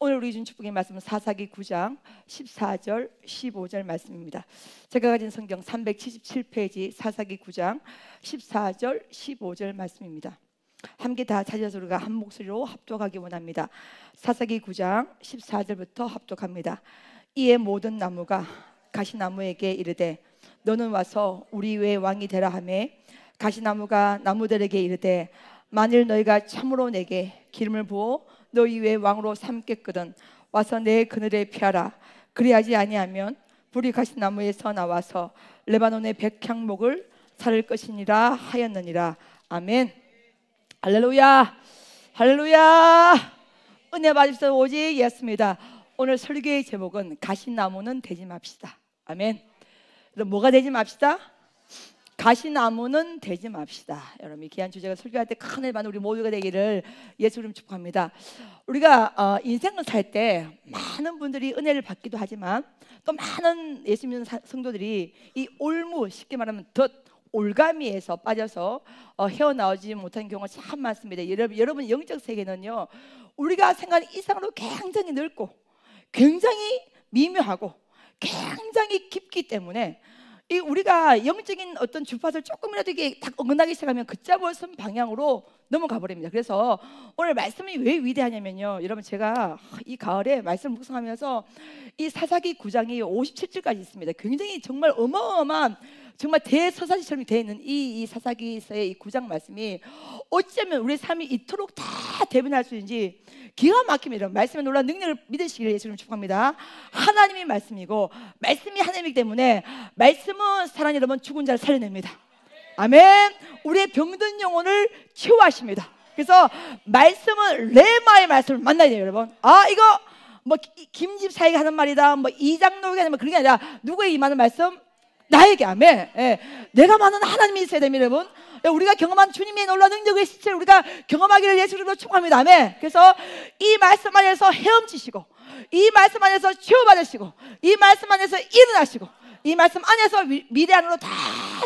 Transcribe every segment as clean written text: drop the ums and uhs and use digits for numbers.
오늘 우리 준 축복의 말씀은 사사기 9장 14절 15절 말씀입니다. 제가 가진 성경 377페이지 사사기 9장 14절 15절 말씀입니다. 함께 다 찾아서 우리가 한 목소리로 합독하기 원합니다. 사사기 9장 14절부터 합독합니다. 이에 모든 나무가 가시나무에게 이르되 너는 와서 우리 외에 왕이 되라 하매 가시나무가 나무들에게 이르되 만일 너희가 참으로 내게 기름을 부어 너희 외에 왕으로 삼겠거든 와서 내 그늘에 피하라. 그리하지 아니하면 불이 가시나무에서 나와서 레바논의 백향목을 살을 것이니라 하였느니라. 아멘. 할렐루야, 할렐루야. 은혜 받으시오 오직 예수입니다. 오늘 설교의 제목은 가시나무는 되지 맙시다. 아멘. 그럼 뭐가 되지 맙시다? 가시나무는 되지 맙시다. 여러분, 이 귀한 주제가 설교할 때 큰 일 받는 우리 모두가 되기를 예수 이름 축복합니다. 우리가 인생을 살 때 많은 분들이 은혜를 받기도 하지만 또 많은 예수 믿는 성도들이 이 올무, 쉽게 말하면 덫, 올가미에서 빠져서 헤어나오지 못하는 경우가 참 많습니다. 여러분 영적 세계는요, 우리가 생각하는 이상으로 굉장히 넓고 굉장히 미묘하고 굉장히 깊기 때문에 이 우리가 영적인 어떤 주파수를 조금이라도 이게 딱 어긋나기 시작하면 걷잡을 선 방향으로 넘어가 버립니다. 그래서 오늘 말씀이 왜 위대하냐면요, 여러분, 제가 이 가을에 말씀 묵상하면서 이 사사기 9장이 57절까지 있습니다. 굉장히 정말 어마어마한 정말 대서사시처럼 되어 있는 이 사사기서의 이 9장 말씀이 어쩌면 우리의 삶이 이토록 다 대변할 수 있는지 기가 막힙니다. 말씀에 놀라운 능력을 믿으시기를 예수님 축복합니다. 하나님이 말씀이고 말씀이 하나님이기 때문에 말씀은 사랑하는 여러분 죽은 자를 살려냅니다. 아멘. 우리의 병든 영혼을 치유하십니다. 그래서 말씀은 레마의 말씀을 만나야 돼요, 여러분. 이거 뭐 김집사에게 하는 말이다, 뭐 이장로에게 하는 말, 그런 게 아니라 누구에게 임하는 말씀? 나에게. 아멘. 내가 만난 하나님이 있어야 됩니다, 여러분. 우리가 경험한 주님의 놀라운 능력의 실체를 우리가 경험하기를 예수 이름으로 축복합니다. 아멘. 그래서 이 말씀 안에서 헤엄치시고, 이 말씀 안에서 치유받으시고, 이 말씀 안에서 일어나시고, 이 말씀 안에서 미래 안으로 다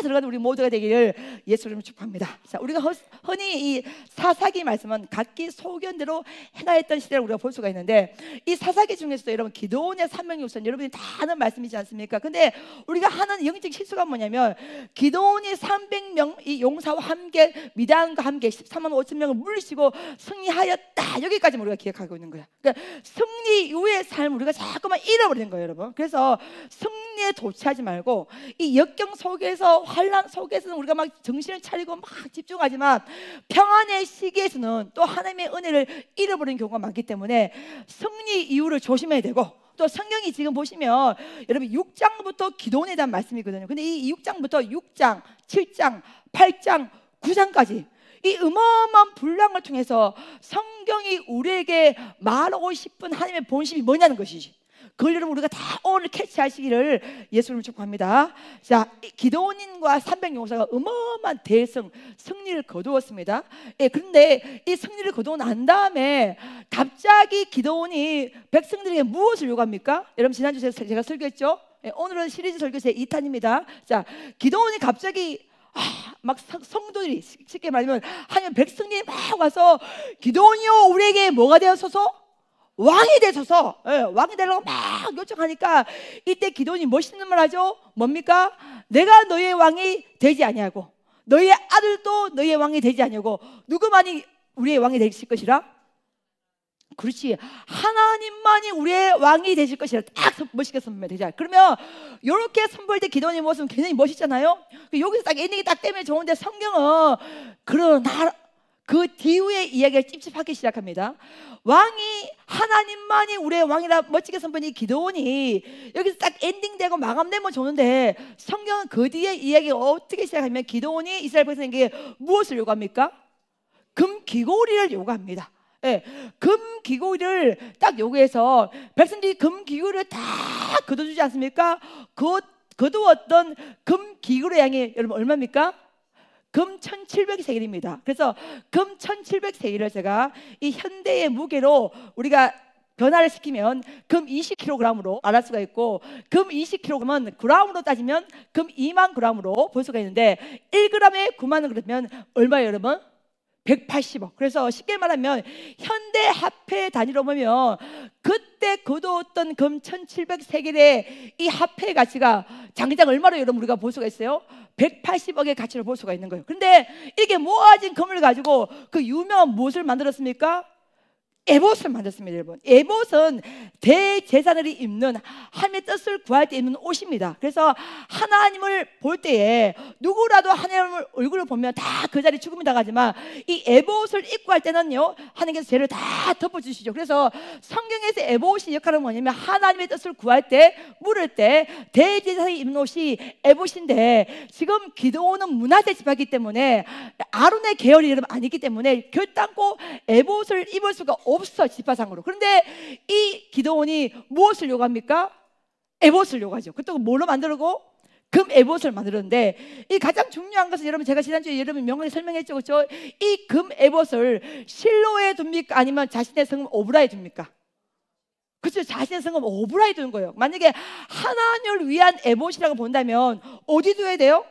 들어가는 우리 모두가 되기를 예수 이름으로 축복합니다. 자, 우리가 흔히 이 사사기 말씀은 각기 소견대로 행하였던 시대를 우리가 볼 수가 있는데, 이 사사기 중에서도 여러분 기드온의 300용선 여러분이 다 아는 말씀이지 않습니까? 근데 우리가 하는 영적 실수가 뭐냐면, 기드온이 300명 이 용사와 함께 미디안과 함께 13만 5천 명을 물리치고 승리하였다, 여기까지 우리가 기억하고 있는 거야. 그러니까 승리 이후의 삶을 우리가 자꾸만 잃어버리는 거예요, 여러분. 그래서 승리에 도취하지 말고 이 역경 속에서, 환란 속에서는 우리가 막 정신을 차리고 막 집중하지만 평안의 시기에서는 또 하나님의 은혜를 잃어버리는 경우가 많기 때문에 승리 이유를 조심해야 되고, 또 성경이 지금 보시면 여러분 6장부터 기도원에 대한 말씀이거든요. 근데 이 6장부터 6장, 7장, 8장, 9장까지 이 어마어마한 분량을 통해서 성경이 우리에게 말하고 싶은 하나님의 본심이 뭐냐는 것이지. 그걸 여러분 우리가 다 오늘 캐치하시기를 예수님을 축복합니다. 자, 기드온과 300용사가 어마어마한 승리를 거두었습니다. 그런데 이 승리를 거두고 난 다음에 갑자기 기드온이 백성들에게 무엇을 요구합니까? 여러분 지난주에 제가 설교했죠? 오늘은 시리즈 설교 제 2탄입니다. 자, 기드온이 갑자기 막 성도들이, 쉽게 말하면 하나님 백성들이 막 와서 기드온이요 우리에게 뭐가 되어서서? 왕이 되소서, 왕이 되려고 막 요청하니까 이때 기드온이 멋있는 말 하죠. 뭡니까? 내가 너의 왕이 되지 아니하고 너의 아들도 너의 왕이 되지 아니하고 누구만이 우리의 왕이 되실 것이라? 그렇지, 하나님만이 우리의 왕이 되실 것이라 딱 멋있게 선포되자. 그러면 이렇게 선포할 때 기드온의 모습은 굉장히 멋있잖아요. 여기서 딱 엔딩이 딱 때문에 좋은데 성경은 그러나 그 뒤에 이야기를 찝찝하기 시작합니다. 왕이 하나님만이 우리의 왕이라 멋지게 선포한 이 기드온이 여기서 딱 엔딩되고 마감되면 좋은데, 성경은 그 뒤에 이야기가 어떻게 시작하면 기드온이 이스라엘 백성에게 무엇을 요구합니까? 금 귀고리를 요구합니다. 금 귀고리를 딱 요구해서 백성들이 금 귀고리를 다 거둬주지 않습니까? 거두었던 금 귀고리 양이 여러분 얼마입니까? 금 1700세겔입니다. 그래서 금 1700세겔을 제가 이 현대의 무게로 우리가 변화를 시키면 금 20kg으로 말할 수가 있고, 금 20kg은 g으로 따지면 금 2만 g으로 볼 수가 있는데 1g에 9만 원 그러면 얼마예요, 여러분? 180억. 그래서 쉽게 말하면 현대 화폐 단위로 보면 그때 거두었던 금 1700세겔의 이 화폐의 가치가 장기장 얼마로 여러분 우리가 볼 수가 있어요? 180억의 가치를 볼 수가 있는 거예요. 그런데 이게 모아진 금을 가지고 그 유명한 무엇을 만들었습니까? 에봇을 만들었습니다, 여러분. 에봇은 대제사들이 입는 하나님의 뜻을 구할 때 입는 옷입니다. 그래서 하나님을 볼 때에 누구라도 하나님의 얼굴을 보면 다 그 자리 죽음이 당하지만 이 에봇을 입고 할 때는요, 하나님께서 죄를 다 덮어주시죠. 그래서 성경에서 에봇의 역할은 뭐냐면 하나님의 뜻을 구할 때, 물을 때 대제사장이 입는 옷이 에봇인데, 지금 기드온은 문화재 지파이기 때문에 아론의 계열이 여러분 아니기 때문에 결단코 에봇을 입을 수가 없어, 지파상으로. 그런데 이 기드온이 무엇을 요구합니까? 에봇을 요구하죠. 그것도 뭘로 만들고? 금 에봇을 만들었는데, 이 가장 중요한 것은 여러분, 제가 지난주에 여러분 명확히 설명했죠, 그렇죠? 이 금 에봇을 실로에 둡니까? 아니면 자신의 성읍 오브라에 둡니까? 그렇죠. 자신의 성읍 오브라에 두는 거예요. 만약에 하나님을 위한 에봇이라고 본다면 어디 둬야 돼요?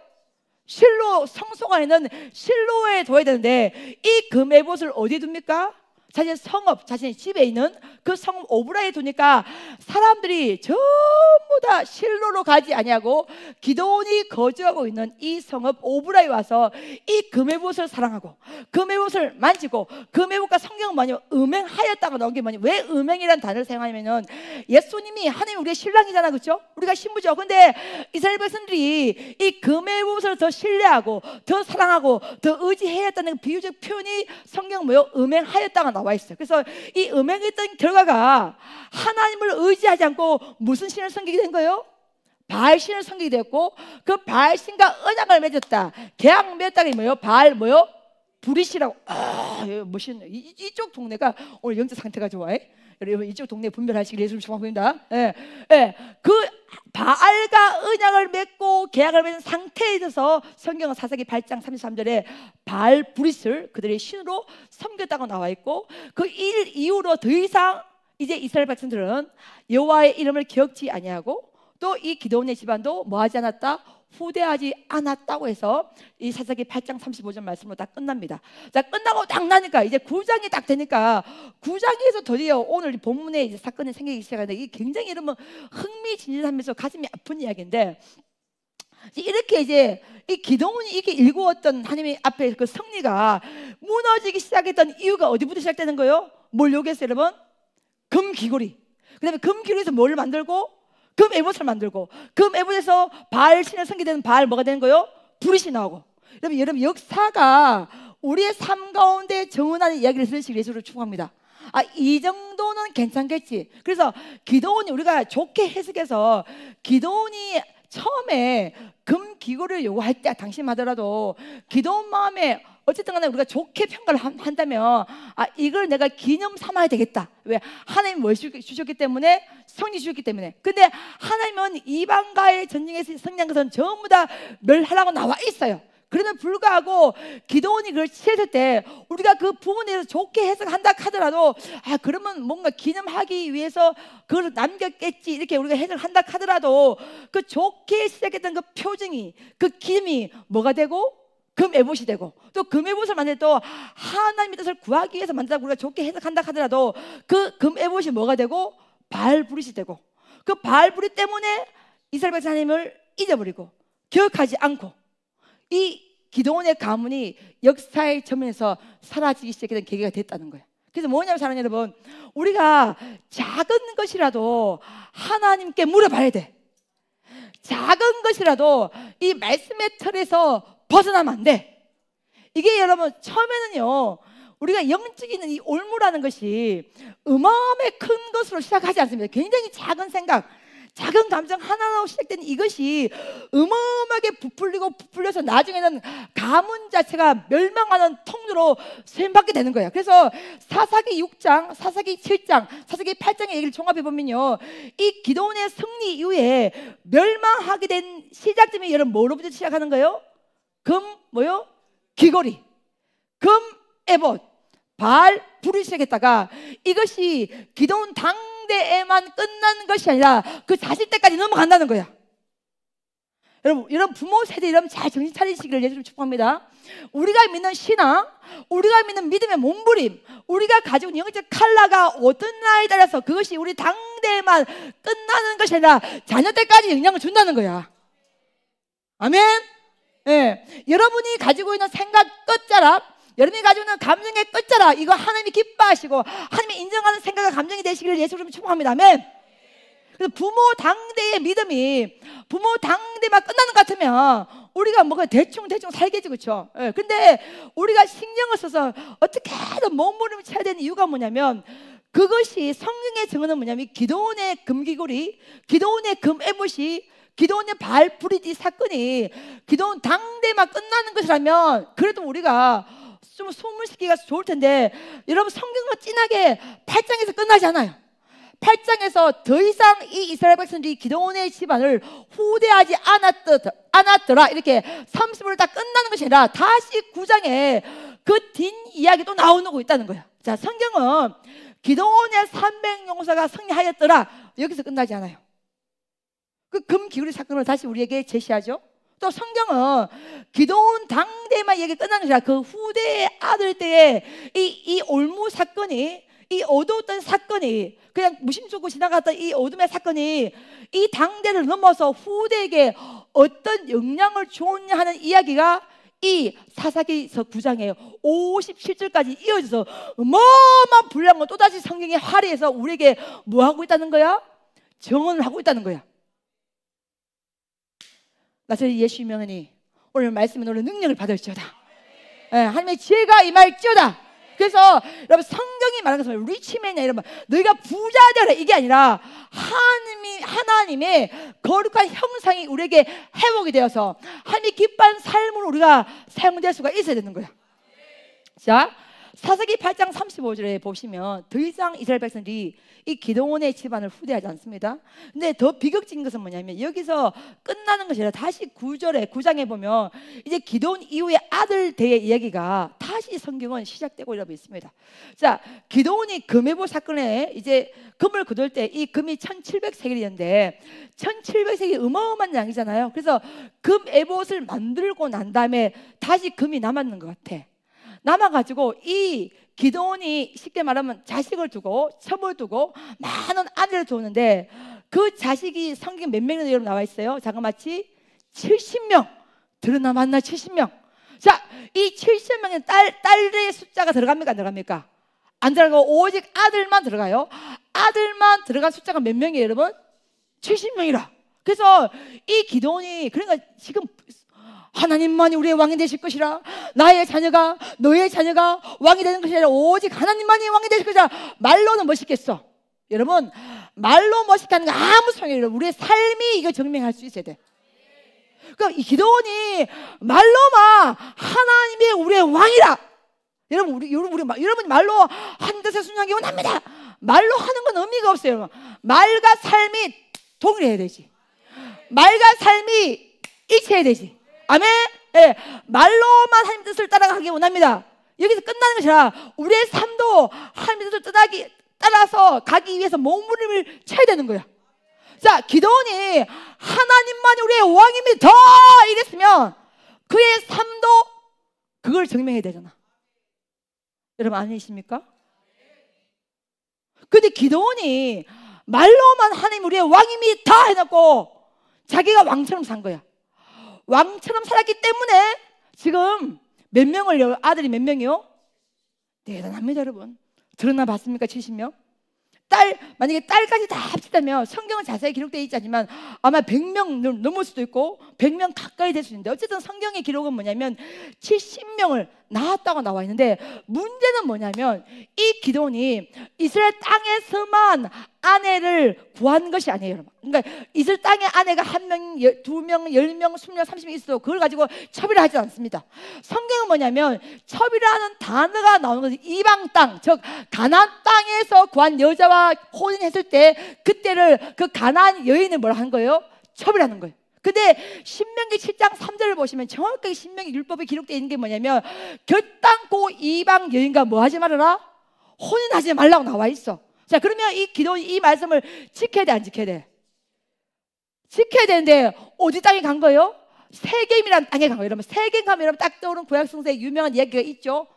실로, 성소가 있는 실로에 둬야 되는데, 이 금 에봇을 어디 둡니까? 자신의 성읍, 자신의 집에 있는 그 성읍 오브라에 두니까 사람들이 전부 다 실로로 가지 아니하고 기드온이 거주하고 있는 이 성읍 오브라에 와서 이 금에봇을 사랑하고 금에봇을 만지고, 금에봇과 성경은 뭐냐면 음행하였다고 나온 게 뭐냐. 왜 음행이라는 단어를 사용하냐면은 예수님이 하나님 우리의 신랑이잖아, 그렇죠? 우리가 신부죠. 근데 이스라엘 백성들이 이 금에봇을 더 신뢰하고 더 사랑하고 더 의지해야했다는 비유적 표현이 성경 뭐요? 음행하였다가 나와 있어요. 그래서 이 음행했던 결과가 하나님을 의지하지 않고 무슨 신을 섬기게 된 거예요? 바알 신을 섬기게 되었고, 그 바알 신과 언약을 맺었다. 계약 맺었다가 뭐예요? 바알 뭐요? 브릿이라고. 아, 멋있네. 이쪽 동네가 오늘 영적 상태가 좋아해. 여러분 이쪽 동네 분별하시길 예수님 축복합니다. 예, 예. 그 바알과 언약을 맺고 계약을 맺은 상태에 있어서 성경은 사사기 8장 33절에 바알 브릿을 그들의 신으로 섬겼다고 나와 있고, 그 일 이후로 더 이상 이제 이스라엘 백성들은 여호와의 이름을 기억지 아니하고 또 이 기드온의 집안도 뭐하지 않았다? 후대하지 않았다고 해서 이 사사기 8장 35절 말씀으로 다 끝납니다. 자, 끝나고 딱 나니까 이제 9장이 딱 되니까 9장에서 드디어 오늘 본문에 이제 사건이 생기기 시작하는데, 이게 굉장히 여러분 흥미진진하면서 가슴이 아픈 이야기인데, 이렇게 이제 이 기드온이 이렇게 일구었던 하나님의 앞에 그 승리가 무너지기 시작했던 이유가 어디부터 시작되는 거예요? 뭘 요구했어요, 여러분? 금 귀걸이. 그 다음에 금 귀걸이에서 뭘 만들고? 금 에봇을 만들고, 금 에봇에서 바알 신을 섬기는 바알 뭐가 되는 거예요? 브릿이 나오고. 여러분 역사가 우리의 삶 가운데 정언하는 이야기를 들으시길 예수를 축복합니다. 아, 이 정도는 괜찮겠지. 그래서 기드온이 우리가 좋게 해석해서, 기드온이 처음에 금 귀걸이를 요구할 때 당시 하더라도 기드온 마음에 어쨌든 간에 우리가 좋게 평가를 한다면, 아, 이걸 내가 기념 삼아야 되겠다. 왜? 하나님이 뭘 주셨기 때문에, 성리 주셨기 때문에. 근데 하나님은 이방과의 전쟁에서 승리한 것은 전부 다 멸하라고 나와 있어요. 그러면 불구하고 기드온이 그걸 취했을 때 우리가 그 부분에 대해서 좋게 해석한다 하더라도, 아, 그러면 뭔가 기념하기 위해서 그걸 남겼겠지 이렇게 우리가 해석한다 하더라도, 그 좋게 시작했던 그 표징이, 그 기념이 뭐가 되고? 금 에봇이 되고, 또 금 에봇을 만들 또 하나님의 뜻을 구하기 위해서 만든다고 우리가 좋게 해석한다 하더라도, 그 금 에봇이 뭐가 되고? 바알 브릿이 되고, 그 바알 브릿 때문에 이스라엘 백성 하나님을 잊어버리고 기억하지 않고 이 기드온의 가문이 역사의 전면에서 사라지기 시작했던 계기가 됐다는 거예요. 그래서 뭐냐면 사랑하는 여러분, 우리가 작은 것이라도 하나님께 물어봐야 돼. 작은 것이라도 이 말씀의 틀에서 벗어나면 안 돼. 이게 여러분 처음에는요, 우리가 영적인 이 올무라는 것이 어마어마하게 큰 것으로 시작하지 않습니다. 굉장히 작은 생각, 작은 감정 하나로 시작된 이것이 어마어마하게 부풀려서 나중에는 가문 자체가 멸망하는 통로로 쓰임받게 되는 거예요. 그래서 사사기 6장, 사사기 7장, 사사기 8장의 얘기를 종합해 보면요, 이 기드온의 승리 이후에 멸망하게 된 시작점이 여러분 뭐로부터 시작하는 거예요? 금 뭐요? 귀걸이, 금 에봇, 바알 브릿이 시작했다가 이것이 기드온 당대에만 끝난 것이 아니라 그 40대까지 넘어간다는 거야. 여러분 부모 세대 여러분 잘 정신 차리시기를 예수님 축복합니다. 우리가 믿는 신앙, 우리가 믿는 믿음의 몸부림, 우리가 가지고 있는 영적 칼라가 어떤 나이에 따라서 그것이 우리 당대에만 끝나는 것이 아니라 자녀 때까지 영향을 준다는 거야. 아멘. 예, 여러분이 가지고 있는 생각 끝자락, 여러분이 가지고 있는 감정의 끝자락, 이거 하나님이 기뻐하시고 하나님이 인정하는 생각과 감정이 되시기를 예수님 축복합니다. 아멘. 그래서 부모 당대의 믿음이 부모 당대만 끝나는 것 같으면 우리가 뭐가 대충 살겠지, 그렇죠? 예, 근데 우리가 신경을 써서 어떻게든 몸부림을 쳐야 되는 이유가 뭐냐면, 그것이 성경의 증언은 뭐냐면 기드온의 금귀고리, 기드온의 금에봇이, 기드온의 발브리지 사건이 기드온 당대만 끝나는 것이라면 그래도 우리가 좀 숨을 쉬기가 좋을 텐데, 여러분 성경은 진하게 8장에서 끝나지 않아요. 8장에서 더 이상 이 이스라엘 백성들이 기드온의 집안을 후대하지 않았더라 이렇게 30으로 다 끝나는 것이 아니라 다시 9장에 그 뒷이야기도 나오고 있다는 거예요. 자, 성경은 기드온의 300용사가 승리하였더라 여기서 끝나지 않아요. 그 금기울이 사건을 다시 우리에게 제시하죠. 또 성경은 기드온 당대만 얘기 끝나는 게 아니라 그 후대의 아들 때에 이 올무 사건이, 이 어두웠던 사건이, 그냥 무심초고 지나갔던 이 어둠의 사건이 이 당대를 넘어서 후대에게 어떤 영향을 주었냐 하는 이야기가 이 사사기서 9장에 57절까지 이어져서 어마어마한 분량을 또다시 성경이 할애해서 우리에게 뭐 하고 있다는 거야? 정언을 하고 있다는 거야. 나저리 예수 명하니 오늘 말씀은 오늘 능력을 받을지어다. 예, 하나님의 지혜가 임할지어다. 그래서 여러분 성경이 말하는 것은 리치맨이야, 여러분 너희가 부자 되라 이게 아니라 하나님의 거룩한 형상이 우리에게 회복이 되어서 하나님이 기뻐하는 삶으로 우리가 사용될 수가 있어야 되는 거야. 자, 사사기 8장 35절에 보시면 더 이상 이스라엘 백성들이 이 기드온의 집안을 후대하지 않습니다. 근데 더 비극적인 것은 뭐냐면 여기서 끝나는 것이 아니라 다시 9장에 보면 이제 기드온 이후의 아들 대의 이야기가 다시 성경은 시작되고 이러고 있습니다. 자, 기드온이 금에봇 사건에 이제 금을 거둘 때 이 금이 1700세겔이었는데 1700세겔이 어마어마한 양이잖아요. 그래서 금에봇을 만들고 난 다음에 다시 금이 남았는 것 같아. 남아가지고 이 기드온이 쉽게 말하면 자식을 두고 첩을 두고 많은 아들을 두었는데 그 자식이 성경 몇 명이나 여러분 나와 있어요? 자그마치 70명 들어나 맞나 70명. 자, 이 70명의 딸의 숫자가 들어갑니까 안 들어갑니까? 안 들어가고 오직 아들만 들어가요. 아들만 들어간 숫자가 몇 명이에요 여러분? 70명이라. 그래서 이 기드온이 그러니까 지금 하나님만이 우리의 왕이 되실 것이라, 나의 자녀가 너의 자녀가 왕이 되는 것이 아니라 오직 하나님만이 왕이 되실 것이라. 말로는 멋있겠어. 여러분 말로 멋있게 하는 거 아무 소용이 없어요. 우리의 삶이 이거 증명할 수 있어야 돼. 그러니까 이 기드온이 말로만 하나님의 우리의 왕이라. 여러분이 말로 한 뜻에 순종하기 원합니다. 말로 하는 건 의미가 없어요. 말과 삶이 동일해야 되지. 말과 삶이 일치해야 되지. 아멘. 예, 말로만 하나님 뜻을 따라가기 원합니다. 여기서 끝나는 것이 아니라 우리의 삶도 하나님 뜻을 따라서 가기 위해서 몸부림을 쳐야 되는 거야. 자, 기드온이 하나님만이 우리의 왕입니다 이랬으면 그의 삶도 그걸 증명해야 되잖아. 여러분 아니십니까? 근데 기드온이 말로만 하나님 우리의 왕입니다 해놓고 자기가 왕처럼 산 거야. 왕처럼 살았기 때문에 지금 몇 명을, 아들이 몇 명이요? 대단합니다 여러분. 들었나 봤습니까? 70명? 만약에 딸까지 다 합치다면 성경은 자세히 기록되어 있지 않지만 아마 100명 넘을 수도 있고 100명 가까이 될 수 있는데, 어쨌든 성경의 기록은 뭐냐면 70명을 낳았다고 나와 있는데, 문제는 뭐냐면 이 기드온이 이스라엘 땅에서만 아내를 구한 것이 아니에요 여러분. 그러니까 이스라엘 땅에 아내가 1명, 2명, 10명, 20명, 30명 있어도 그걸 가지고 첩이라 하지 않습니다. 성경은 뭐냐면 첩이라는 단어가 나오는 것이 이방 땅, 즉 가나안 땅에서 구한 여자와 혼인했을 때 그때를 그 가나안 여인을 뭐라 하는 거예요? 첩이라는 거예요. 근데 신명기 7장 3절을 보시면 정확하게 신명기 율법에 기록되어 있는 게 뭐냐면 결단코 이방 여인과 뭐 하지 말아라? 혼인하지 말라고 나와 있어. 자, 그러면 이 기도원 이 말씀을 지켜야 돼 안 지켜야 돼? 지켜야 되는데 어디 땅에 간 거예요? 세겜이라는 땅에 간 거예요. 여러분 세겜 가면 여러분 딱 떠오르는 구약 성서에 유명한 이야기가 있죠.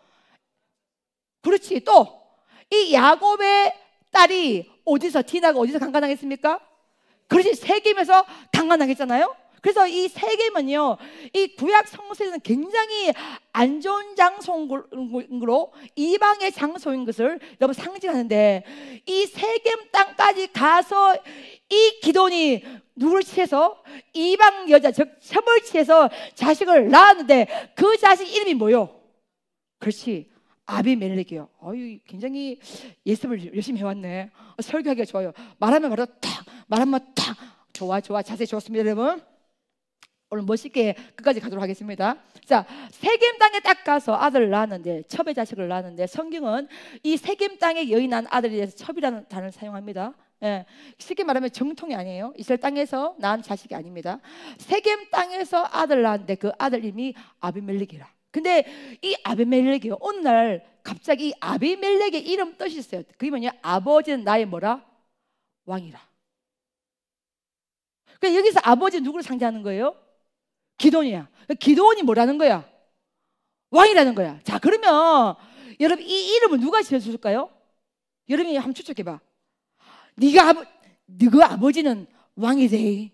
그렇지. 또 이 야곱의 딸이 어디서 디나가 어디서 강간당했습니까? 그렇지. 세겜에서 강간당했잖아요. 그래서 이 세겜은요, 이 구약 성서에서는 굉장히 안 좋은 장소로 이방의 장소인 것을 여러분 상징하는데, 이 세겜 땅까지 가서 이 기돈이 누구를 취해서 이방 여자 즉 첩을 취해서 자식을 낳았는데 그 자식 이름이 뭐요? 그렇지. 아비멜렉이요. 어유 굉장히 예습을 열심히 해왔네. 설교하기가 좋아요. 말하면 바로 탁, 말하면 탁. 좋아, 자세 좋습니다, 여러분. 오늘 멋있게 끝까지 가도록 하겠습니다. 자, 세겜 땅에 딱 가서 아들을 낳았는데, 첩의 자식을 낳았는데, 성경은 이 세겜 땅에 여인 낳은 아들에 대해서 첩이라는 단어를 사용합니다. 예, 쉽게 말하면 정통이 아니에요. 이스라엘 땅에서 낳은 자식이 아닙니다. 세겜 땅에서 아들을 낳았는데 그 아들 이름이 아비멜렉이라. 근데 이 아비멜렉이 어느 날 갑자기 아비멜렉의 이름 뜻이 있어요. 그게 뭐냐? 아버지는 나의 뭐라? 왕이라. 그러니까 여기서 아버지 누구를 상징하는 거예요? 기돈이야. 기돈이 뭐라는 거야? 왕이라는 거야. 자, 그러면 여러분 이 이름을 누가 지어줬을까요? 여러분이 한번 추측해봐. 네가 아버지는 왕이 돼.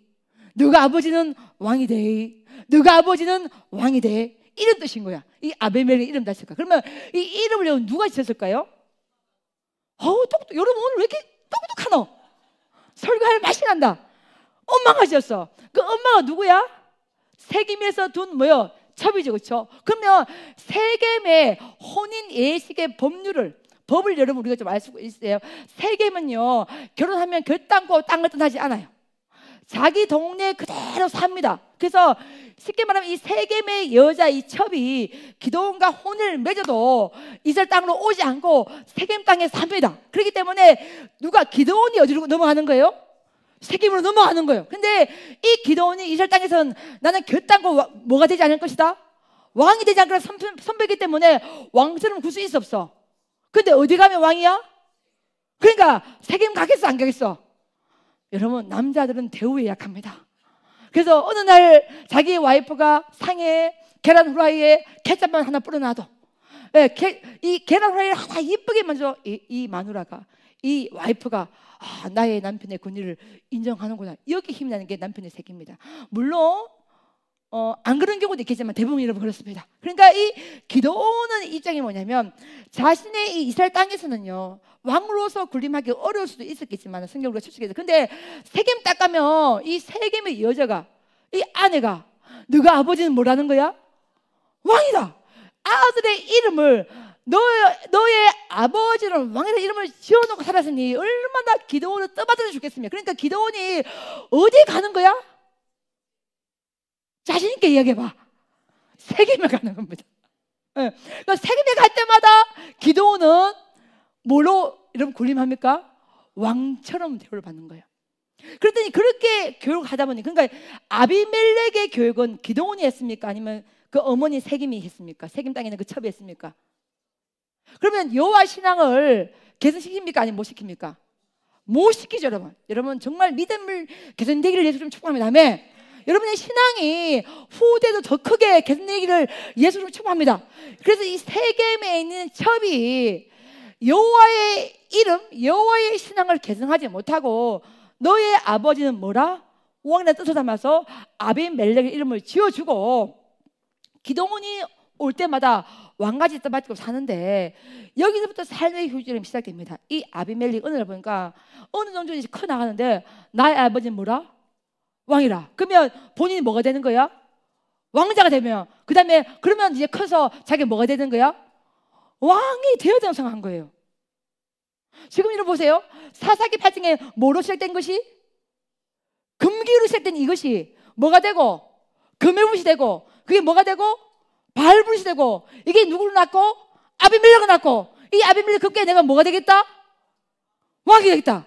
너가 아버지는 왕이 돼. 너가 아버지는 왕이 돼. 이런 뜻인 거야. 이 아비멜렉 이름 다실까? 그러면 이 이름을 누가 지었을까요? 여러분 오늘 왜 이렇게 똑똑하노? 설교할 맛이 난다. 엄마가 지었어. 그 엄마가 누구야? 세겜에서 둔 뭐요? 첩이죠, 그렇죠? 그러면 세겜의 혼인 예식의 법을 여러분 우리가 좀 알 수 있어요. 세겜은요, 결혼하면 결단코 땅을 떠나지 않아요. 자기 동네에 그대로 삽니다. 그래서 쉽게 말하면 이 세겜의 여자 이 첩이 기돈과 혼을 맺어도 이스라엘 땅으로 오지 않고 세겜 땅에 삽니다. 그렇기 때문에 누가 기돈이 어디로 넘어가는 거예요? 세겜으로 넘어가는 거예요. 근데 이 기돈이 이스라엘 땅에서는 나는 결단코 뭐가 되지 않을 것이다? 왕이 되지 않을 선배이기 때문에 왕처럼 굴 수 있어 없어? 근데 어디 가면 왕이야? 그러니까 세겜 가겠어 안 가겠어? 여러분 남자들은 대우에 약합니다. 그래서 어느 날 자기 와이프가 상에 계란 후라이에 케첩만 하나 뿌려놔도 이 계란 후라이를 하나 이쁘게 만져 이 마누라가 이 와이프가 나의 남편의 권위를 인정하는구나. 여기 힘이 나는 게 남편의 색입니다. 물론 안 그런 경우도 있겠지만 대부분 여러분 그렇습니다. 그러니까 이 기도하는 입장이 뭐냐면 자신의 이 이스라엘 땅에서는요 왕으로서 군림하기 어려울 수도 있었겠지만 성경으로 추측해서 근데 세겜 딱 가면 이 세겜의 여자가 이 아내가 너가 아버지는 뭐라는 거야? 왕이다. 아들의 이름을 너의 아버지는 왕이라는 이름을 지어놓고 살았으니 얼마나 기도원을 떠받들어 주겠습니까? 그러니까 기도원이 어디 가는 거야? 자신 있게 이야기해봐. 세겜에 가는 겁니다. 그러니까 세겜에 갈 때마다 기도원은 뭘로 여러분 군림합니까? 왕처럼 대우를 받는 거예요. 그랬더니 그렇게 교육하다 보니 그러니까 아비멜렉의 교육은 기도원이 했습니까? 아니면 그 어머니 세겜이 했습니까? 세겜 땅에는 그 첩이 했습니까? 그러면 여호와 신앙을 개선시킵니까? 아니면 못 시킵니까? 못 시키죠, 여러분. 여러분 정말 믿음을 개선되기를 예수님 축복합니다. 아멘. 여러분의 신앙이 후대도 더 크게 개선되기를 예수님 축복합니다. 그래서 이 세겜에 있는 첩이 여호와의 이름, 여호와의 신앙을 개선하지 못하고 너의 아버지는 뭐라? 왕이라는 뜻을 담아서 아비멜렉의 이름을 지어주고 기도원이 올 때마다 왕가지 떠받치고 사는데 여기서부터 삶의 휴지름이 시작됩니다. 이 아비멜렉 어느 날 보니까 어느 정도 이제 커 나가는데 나의 아버지는 뭐라? 왕이라. 그러면 본인이 뭐가 되는 거야? 왕자가 되면 그 다음에 그러면 이제 커서 자기가 뭐가 되는 거야? 왕이 되어야 되는 상황한 거예요. 지금 여러분 보세요. 사사기 8장에 뭐로 시작된 것이? 금기로 시작된 이것이 뭐가 되고 금해붓이 되고 그게 뭐가 되고 바알붓이 되고 이게 누구를 낳고 아비멜렉을 낳고 이 아비멜렉 그게 내가 뭐가 되겠다? 왕이 되겠다.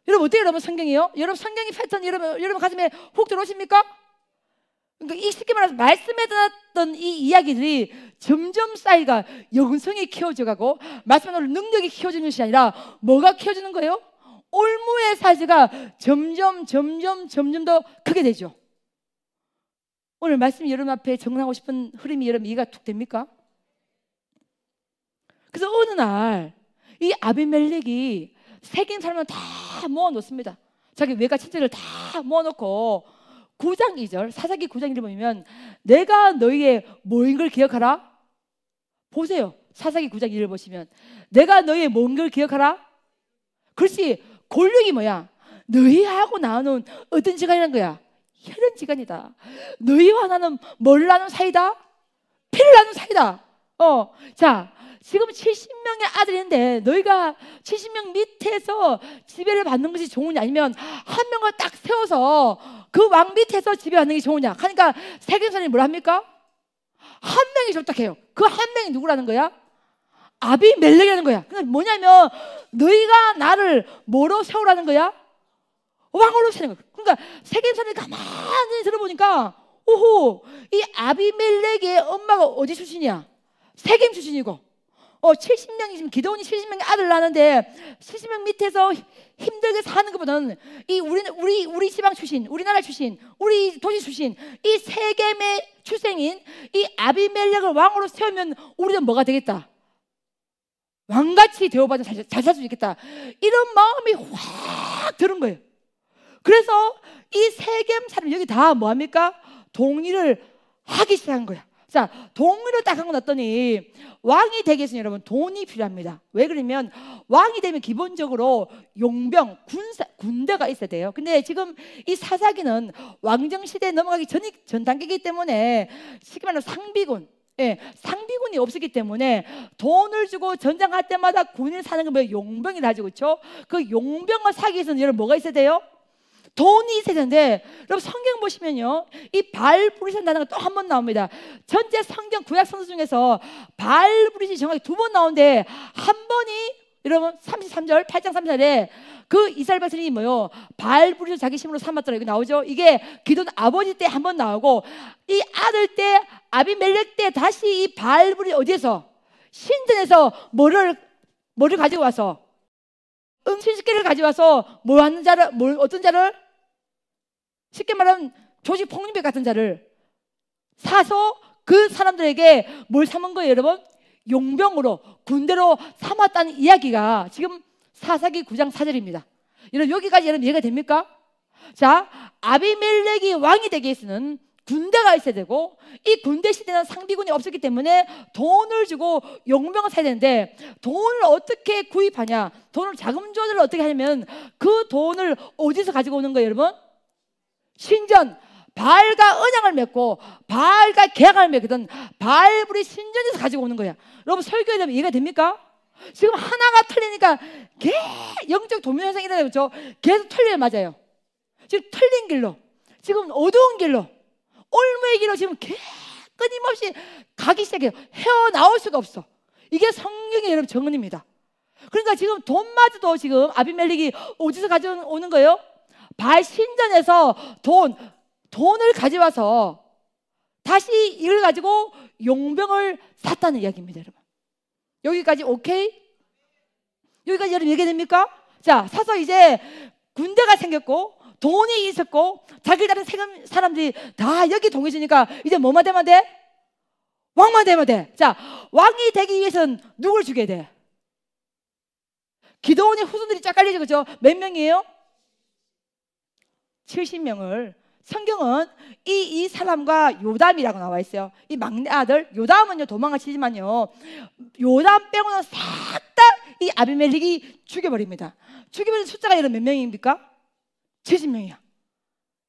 여러분 어때요? 여러분 성경이요? 여러분 성경의 패턴 여러분 가슴에 훅 들어오십니까? 그러니까 이 쉽게 말해서 말씀에 들었던 이 이야기들이 점점 쌓이가 영성이 키워져 가고 말씀으로 능력이 키워지는 것이 아니라 뭐가 키워지는 거예요? 올무의 사지가 점점 더 크게 되죠. 오늘 말씀 여러분 앞에 정리하고 싶은 흐름이 여러분 이해가 툭 됩니까? 그래서 어느 날 이 아비멜렉이 세겜 사람을 다 모아놓습니다. 자기 외가 친척을 다 모아놓고 9장 2절 사사기 9장 1을 보면 내가 너희의 뭐인 걸 기억하라? 보세요. 사사기 9장 1을 보시면 내가 너희의 뭔 걸 기억하라? 그렇지. 권력이 뭐야? 너희하고 나는 어떤 시간이라는 거야? 혈연 지간이다. 너희와 나는 뭘 나눈 사이다? 피를 나눈 사이다. 자, 지금 70명의 아들인데 너희가 70명 밑에서 지배를 받는 것이 좋으냐, 아니면 한 명을 딱 세워서 그 왕 밑에서 지배받는 게 좋으냐? 그러니까 세겜사람이 뭘 합니까? 한 명이 좋다 해요. 그 한 명이 누구라는 거야? 아비멜렉이라는 거야. 그러니까 뭐냐면 너희가 나를 뭐로 세우라는 거야? 왕으로 세우는 거야. 그러니까 세겜사람이 가만히 들어보니까 오호, 이 아비멜렉의 엄마가 어디 출신이야? 세겜 출신이고 70명이 지금 기드온이 70명의 아들 낳았는데 70명 밑에서 힘들게 사는 것보다는 이 우리 지방 출신, 우리나라 출신, 우리 도시 출신, 이 세겜의 출생인 이 아비멜렉을 왕으로 세우면 우리는 뭐가 되겠다? 왕같이 대우받아 잘 살 수 있겠다. 이런 마음이 확 드는 거예요. 그래서 이 세겜 사람 여기 다 뭐합니까? 동의를 하기 시작한 거야. 자, 동의를 딱 하고 났더니 왕이 되기 위해서는 여러분 돈이 필요합니다. 왜 그러면 왕이 되면 기본적으로 용병, 군대가 있어야 돼요. 근데 지금 이 사사기는 왕정 시대에 넘어가기 전 단계이기 때문에 쉽게 말하면 상비군, 상비군이 없었기 때문에 돈을 주고 전장할 때마다 군인을 사는 건 뭐 용병이라 하죠, 그렇죠? 그 용병을 사기 위해서는 여러분 뭐가 있어야 돼요? 돈이 있어야 되는데, 여러분 성경 보시면요, 이 바알브릿이라는 단어가 또 한 번 나옵니다. 전체 성경 구약 성서 중에서 바알브릿이 정확히 2번 나오는데 한 번이 여러분 33절 8장 3절에 그 이스라엘 백성이 뭐요? 바알브릿을 자기 신으로 삼았더라. 이거 나오죠. 이게 기돈 아버지 때 한 번 나오고 이 아들 때 아비멜렉 때 다시 이 바알브릿 어디에서? 신전에서 뭐를 가지고 와서 70개를 가져와서 뭐 하는 자를, 어떤 자를? 쉽게 말하면 조직 폭력배 같은 자를 사서 그 사람들에게 뭘 삼은 거예요, 여러분? 용병으로, 군대로 삼았다는 이야기가 지금 사사기 9장 4절입니다. 여러분 여기까지 여러분 이해가 됩니까? 자, 아비멜렉이 왕이 되기 위해서는 군대가 있어야 되고, 이 군대 시대는 상비군이 없었기 때문에 돈을 주고 용병을 사야 되는데, 돈을 어떻게 구입하냐? 돈을 자금 조절을 어떻게 하냐면 그 돈을 어디서 가지고 오는 거예요, 여러분? 신전, 바알과 언약을 맺고 바알과 계약을 맺거든 바알불이 신전에서 가지고 오는 거야. 여러분 설교에 대한 이해가 됩니까? 지금 하나가 틀리니까 영적 도면 현상이 일어나죠. 계속 틀려야 맞아요. 지금 틀린 길로, 지금 어두운 길로, 올무의 길로 지금 끊임없이 가기 시작해요. 헤어나올 수가 없어. 이게 성경의 여러분 정언입니다. 그러니까 지금 돈마저도 지금 아비멜렉이 어디서 가져오는 거예요? 바알 신전에서 돈을 가져와서 다시 이걸 가지고 용병을 샀다는 이야기입니다, 여러분. 여기까지 오케이? 여기까지 여러분 이해됩니까? 자, 사서 이제 군대가 생겼고 돈이 있었고 자기 다른 세금 사람들이 다 여기 동의해주니까 이제 뭐만 되면 돼? 왕만 되면 돼. 자, 왕이 되기 위해서는 누굴 죽여야 돼? 기드온의 후손들이 쫙 깔리죠, 그죠? 몇 명이에요? 70명을. 성경은 이 사람과 요담이라고 나와 있어요. 이 막내 아들 요담은요 도망을 치지만요, 요담 빼고는 싹 다 이 아비멜렉이 죽여버립니다. 죽여버린 숫자가 여러분 몇 명입니까? 70명이야.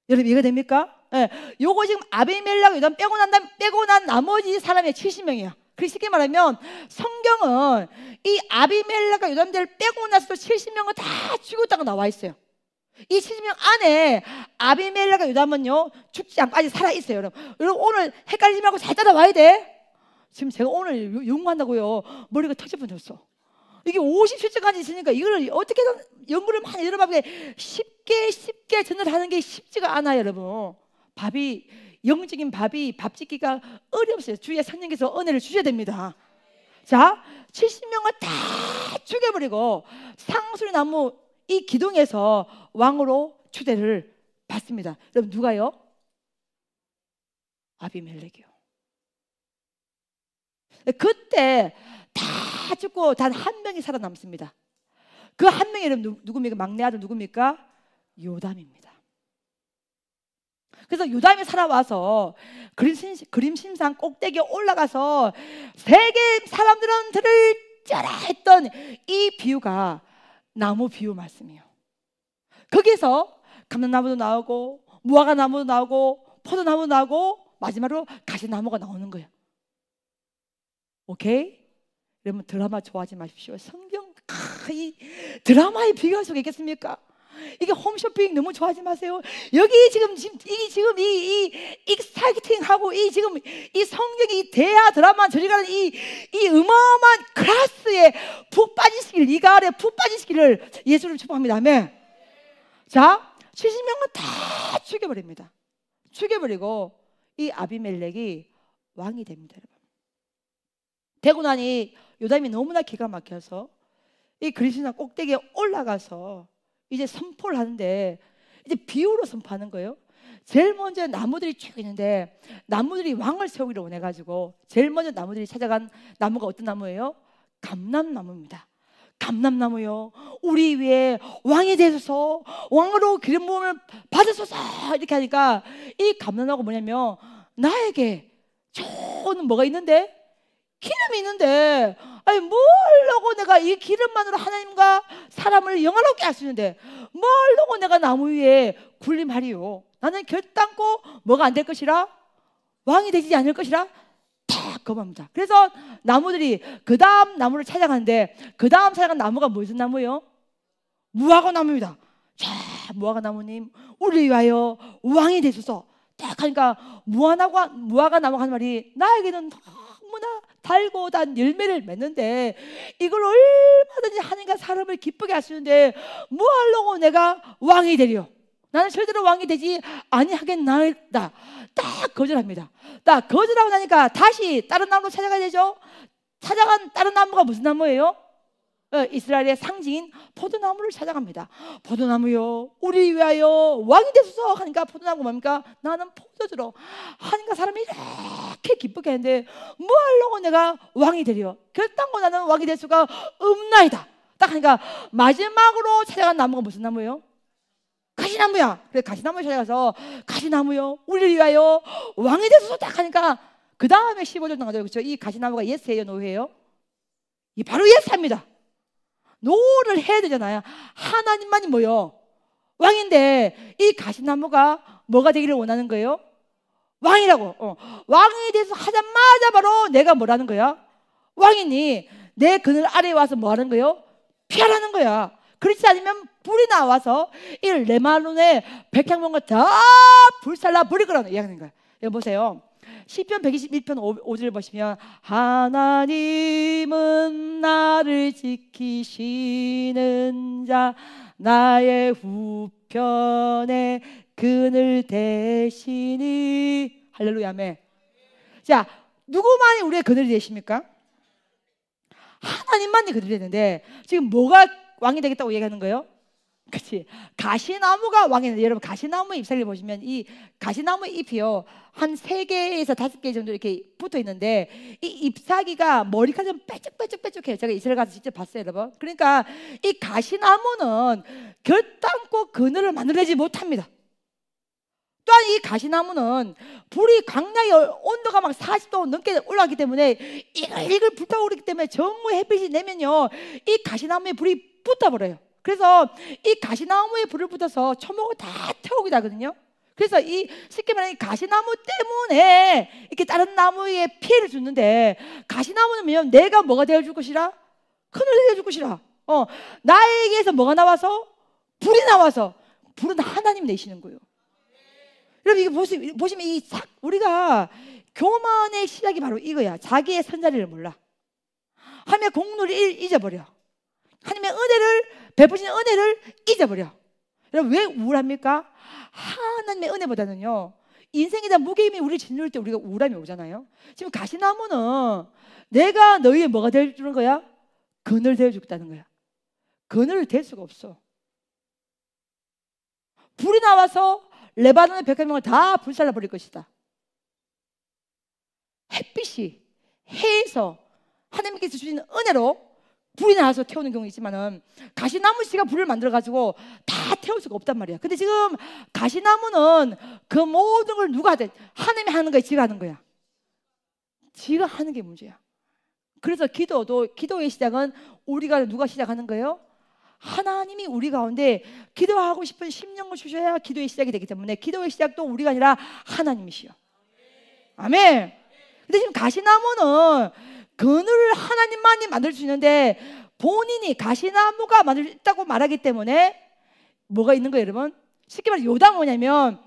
여러분 이해가 됩니까? 예, 요거 지금 아비멜렉 요담 빼고 난 나머지 사람이 70명이야. 그 쉽게 말하면 성경은 이 아비멜렉과 요담들 빼고 나서도 70명은 다 죽였다고 나와 있어요. 이 70명 안에 아비멜렉과 요담은요 죽지 않고 아직 살아있어요. 여러분 오늘 헷갈리지 말고 잘 따라와야 돼. 지금 제가 오늘 연구한다고요 머리가 터질 뻔했어. 이게 50실제까지 있으니까 이걸 어떻게든 연구를 많이 여러분에게 쉽게 전달하는 게 쉽지가 않아요, 여러분. 영적인 밥 짓기가 어렵어요. 주위에 성령께서 은혜를 주셔야 됩니다. 자, 70명을 다 죽여버리고 상수리 나무 이 기둥에서 왕으로 초대를 받습니다. 여러분 누가요? 아비멜렉이요. 그때 다 죽고 단 한 명이 살아남습니다. 그 한 명이 여러분 누굽니까? 막내 아들 누굽니까? 요담입니다. 그래서 요담이 살아와서 그림심산 꼭대기에 올라가서 세계 사람들은 들을 쩌라 했던 이 비유가 나무 비유 말씀이에요. 거기서 감람나무도 나오고 무화과 나무도 나오고 포도나무도 나오고 마지막으로 가시나무가 나오는 거예요. 오케이? 여러분 드라마 좋아하지 마십시오. 성경 이 드라마의 비교 속에 있겠습니까? 이게 홈쇼핑 너무 좋아하지 마세요. 여기 지금 이 익사이팅하고 이 지금 이 성경이 이 대하 드라마 저리 가는 이 어마어마한 클래스에 푹 빠지시길, 이가 아래 푹 빠지시기를 예수를 축복합니다. 아멘. 자, 70명은 다 죽여버립니다. 죽여버리고 이 아비멜렉이 왕이 됩니다. 여러분. 되고 나니 요담이 너무나 기가 막혀서 이 그리스도산 꼭대기에 올라가서 이제 선포를 하는데 이제 비유로 선포하는 거예요. 제일 먼저 나무들이 쭉 있는데 나무들이 왕을 세우기를 원해가지고 제일 먼저 나무들이 찾아간 나무가 어떤 나무예요? 감람나무입니다. 감람나무요, 우리 위에 왕이 되소서, 왕으로 기름 부음을 받으소서 이렇게 하니까 이 감람나무가 뭐냐면 나에게 좋은 뭐가 있는데? 기름이 있는데 아니 뭘로고 내가 이 기름만으로 하나님과 사람을 영화롭게 할 수 있는데 뭘로고 내가 나무 위에 군림하리요. 나는 결단코 뭐가 안 될 것이라, 왕이 되지 않을 것이라 다 거부합니다. 그래서 나무들이 그 다음 나무를 찾아가는데 그 다음 찾아간 나무가 무슨 나무예요? 무화과 나무입니다. 자, 무화과 나무님 우리 위하여 왕이 되소서. 딱 하니까 무화과 나무가 하는 말이 나에게는 너무나 달고 단 열매를 맺는데 이걸 얼마든지 하나님과 사람을 기쁘게 할 수 있는데 뭐 하려고 내가 왕이 되리요? 나는 절대로 왕이 되지 아니하겠나이다. 딱 거절합니다. 딱 거절하고 나니까 다시 다른 나무로 찾아가야 되죠. 찾아간 다른 나무가 무슨 나무예요? 이스라엘의 상징인 포도나무를 찾아갑니다. 포도나무요, 우리 위하여 왕이 되소서 하니까 포도나무 뭡니까? 나는 포도주로 하니까 사람이 이렇게 기쁘게 하는데 뭐 하려고 내가 왕이 되리요? 결단코 나는 왕이 될 수가 없나이다. 딱 하니까 마지막으로 찾아간 나무가 무슨 나무예요? 가시나무야. 그래 가시나무에 찾아가서 가시나무요, 우리를 위하여 왕이 되소서 딱 하니까 그 다음에 15절 나가죠. 그렇죠? 이 가시나무가 예스예요, 노예요? 이 바로 예스입니다. 노를 해야 되잖아요. 하나님만이 뭐요? 왕인데 이 가시나무가 뭐가 되기를 원하는 거예요? 왕이라고. 왕이 돼서 하자마자 바로 내가 뭐라는 거야? 왕이니 내 그늘 아래에 와서 뭐 하는 거예요? 피하라는 거야. 그렇지 않으면 불이 나와서 이 레바논의 백향목과 다 불살라 버릴 거라는 이야기하는 거야. 여기 보세요. 시편 121편 5절 보시면 하나님은 나를 지키시는 자 나의 우편에 그늘 되시니 할렐루야 아멘. 자, 누구만이 우리의 그늘이 되십니까? 하나님만이 그늘이 되는데 지금 뭐가 왕이 되겠다고 얘기하는 거예요? 그렇지. 가시나무가 왕이 되는데 여러분 가시나무 잎사귀를 보시면 이 가시나무 잎이요 한 3개에서 5개 정도 이렇게 붙어 있는데 이 잎사귀가 머리카락 좀 빼쭉빼쭉빼쭉해요. 제가 이스라엘 가서 직접 봤어요 여러분. 그러니까 이 가시나무는 결단코 그늘을 만들어내지 못합니다. 또한 이 가시나무는 불이 광량이 온도가 막 40도 넘게 올라가기 때문에 이글 불타오르기 때문에 정오에 햇빛이 내면요 이 가시나무에 불이 붙어버려요. 그래서 이 가시나무에 불을 붙어서 초목을 다 태우기도 하거든요. 그래서 이 쉽게 말하면 이 가시나무 때문에 이렇게 다른 나무에 피해를 주는데 가시나무는 뭐냐면 내가 뭐가 되어줄 것이라? 그늘이 되어줄 것이라. 나에게서 뭐가 나와서? 불이 나와서 불은 하나님 내시는 거예요. 여러분 이거 보시면 우리가 교만의 시작이 바로 이거야. 자기의 선자리를 몰라. 하나님의 공로를 잊어버려. 하나님의 은혜를 베푸시는 은혜를 잊어버려. 여러분 왜 우울합니까? 하나님의 은혜보다는요 인생에 대한 무게임이 우리를 짓누를 때 우리가 우울함이 오잖아요. 지금 가시나무는 내가 너희의 뭐가 되어주는 거야? 그늘 되어주겠다는 거야. 그늘을 댈 수가 없어. 불이 나와서 레바논의 100명을 다 불살라 버릴 것이다. 햇빛이 해에서 하나님께서 주시는 은혜로 불이 나와서 태우는 경우 있지만은 가시나무 씨가 불을 만들어 가지고 다 태울 수가 없단 말이야. 근데 지금 가시나무는 그 모든 걸 누가 하든 하나님이 하는 거야, 지가 하는 거야? 지가 하는 게 문제야. 그래서 기도의 시작은 우리가 누가 시작하는 거예요? 하나님이 우리 가운데 기도하고 싶은 심령을 주셔야 기도의 시작이 되기 때문에 기도의 시작도 우리가 아니라 하나님이시여. 아멘. 근데 지금 가시나무는 그늘을 하나님만이 만들 수 있는데 본인이 가시나무가 만들 수 있다고 말하기 때문에 뭐가 있는 거예요, 여러분? 쉽게 말해 요단 뭐냐면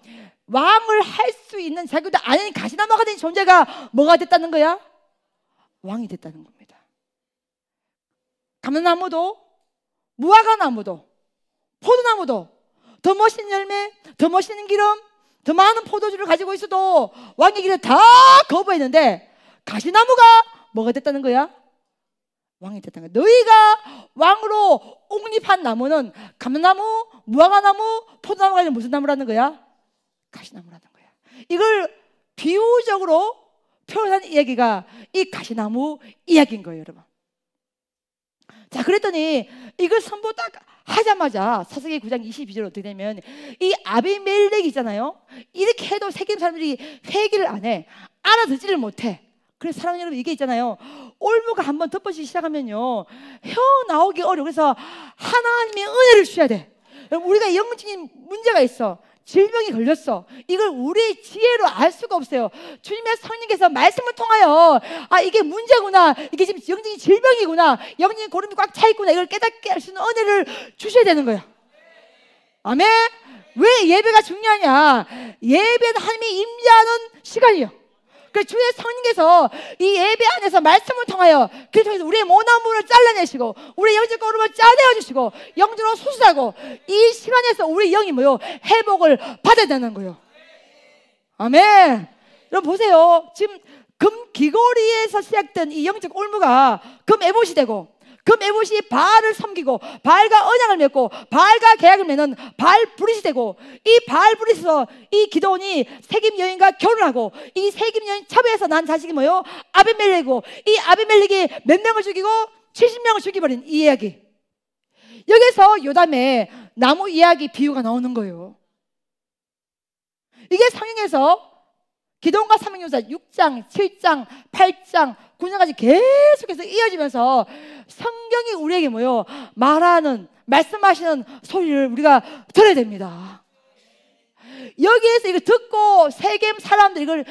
왕을 할 수 있는 자기도 아닌 가시나무가 된 존재가 뭐가 됐다는 거야? 왕이 됐다는 겁니다. 감람나무도 무화과나무도 포도나무도 더 멋있는 열매, 더 멋있는 기름, 더 많은 포도주를 가지고 있어도 왕의 길을 다 거부했는데 가시나무가 뭐가 됐다는 거야? 왕이 됐다는 거야. 너희가 왕으로 옹립한 나무는 감나무, 무화과나무, 포도나무가 아니라 무슨 나무라는 거야? 가시나무라는 거야. 이걸 비유적으로 표현한 이야기가 이 가시나무 이야기인 거예요, 여러분. 자, 그랬더니 이걸 선포 딱 하자마자 사사기 9장 22절 어떻게 되면 이 아비멜렉이 있잖아요. 이렇게 해도 세겜 사람들이 회개를 안 해. 알아듣지를 못해. 그래서 사랑하는 여러분, 이게 있잖아요. 올무가 한번 덮어지기 시작하면요 헤어나오기 어려워. 그래서 하나님의 은혜를 주셔야 돼. 우리가 영적인 문제가 있어. 질병이 걸렸어. 이걸 우리의 지혜로 알 수가 없어요. 주님의 성령께서 말씀을 통하여 아, 이게 문제구나, 이게 지금 영적인 질병이구나, 영적인 고름이 꽉 차 있구나, 이걸 깨닫게 할 수 있는 은혜를 주셔야 되는 거야. 아멘. 왜 예배가 중요하냐? 예배는 하나님이 임재하는 시간이에요. 그래서 주의 성령께서 이 예배 안에서 말씀을 통하여 그 통해서 우리의 모나무를 잘라내시고 우리의 영적 거름을 짜내어 주시고 영적으로 수술하고 이 시간에서 우리 영이 뭐요? 회복을 받아야 되는 거예요. 아멘. 여러분 보세요. 지금 금 귀걸이에서 시작된 이 영적 올무가 금 에봇이 되고 그 에봇이 바알을 섬기고 바알과 언약을 맺고 바알과 계약을 맺는 바알브릿이 되고 이 바알브릿에서 이 기드온이 세겜 여인과 결혼하고 이 세겜 여인 차별해서 난 자식이 뭐요? 아비멜렉이고 이 아비멜렉이 몇 명을 죽이고 70명을 죽여버린 이 이야기. 여기서 요담의 나무 이야기 비유가 나오는 거예요. 이게 성경에서 기드온과 사명용사 6장, 7장, 8장, 9장까지 계속해서 이어지면서 성경이 우리에게 뭐요? 말하는, 말씀하시는 소리를 우리가 들어야 됩니다. 여기에서 이거 듣고 세겜 사람들이 이걸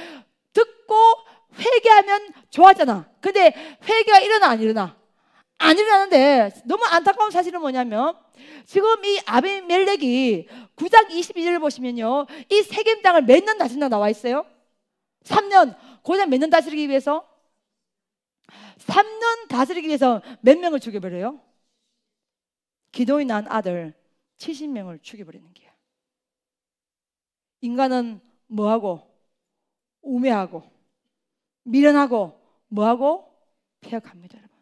듣고 회개하면 좋았잖아. 근데 회개가 일어나 안 일어나? 안 일어나는데 너무 안타까운 사실은 뭐냐면 지금 이 아비멜렉이 9장 22절을 보시면요 이 세겜 땅을 몇 년 다스린다 나와 있어요? 3년. 고작 몇 년 다스리기 위해서? 3년 다스리기 위해서 몇 명을 죽여버려요? 기드온이 낳은 아들 70명을 죽여버리는 거야. 인간은 뭐하고? 우매하고 미련하고 뭐하고? 폐역합니다, 여러분.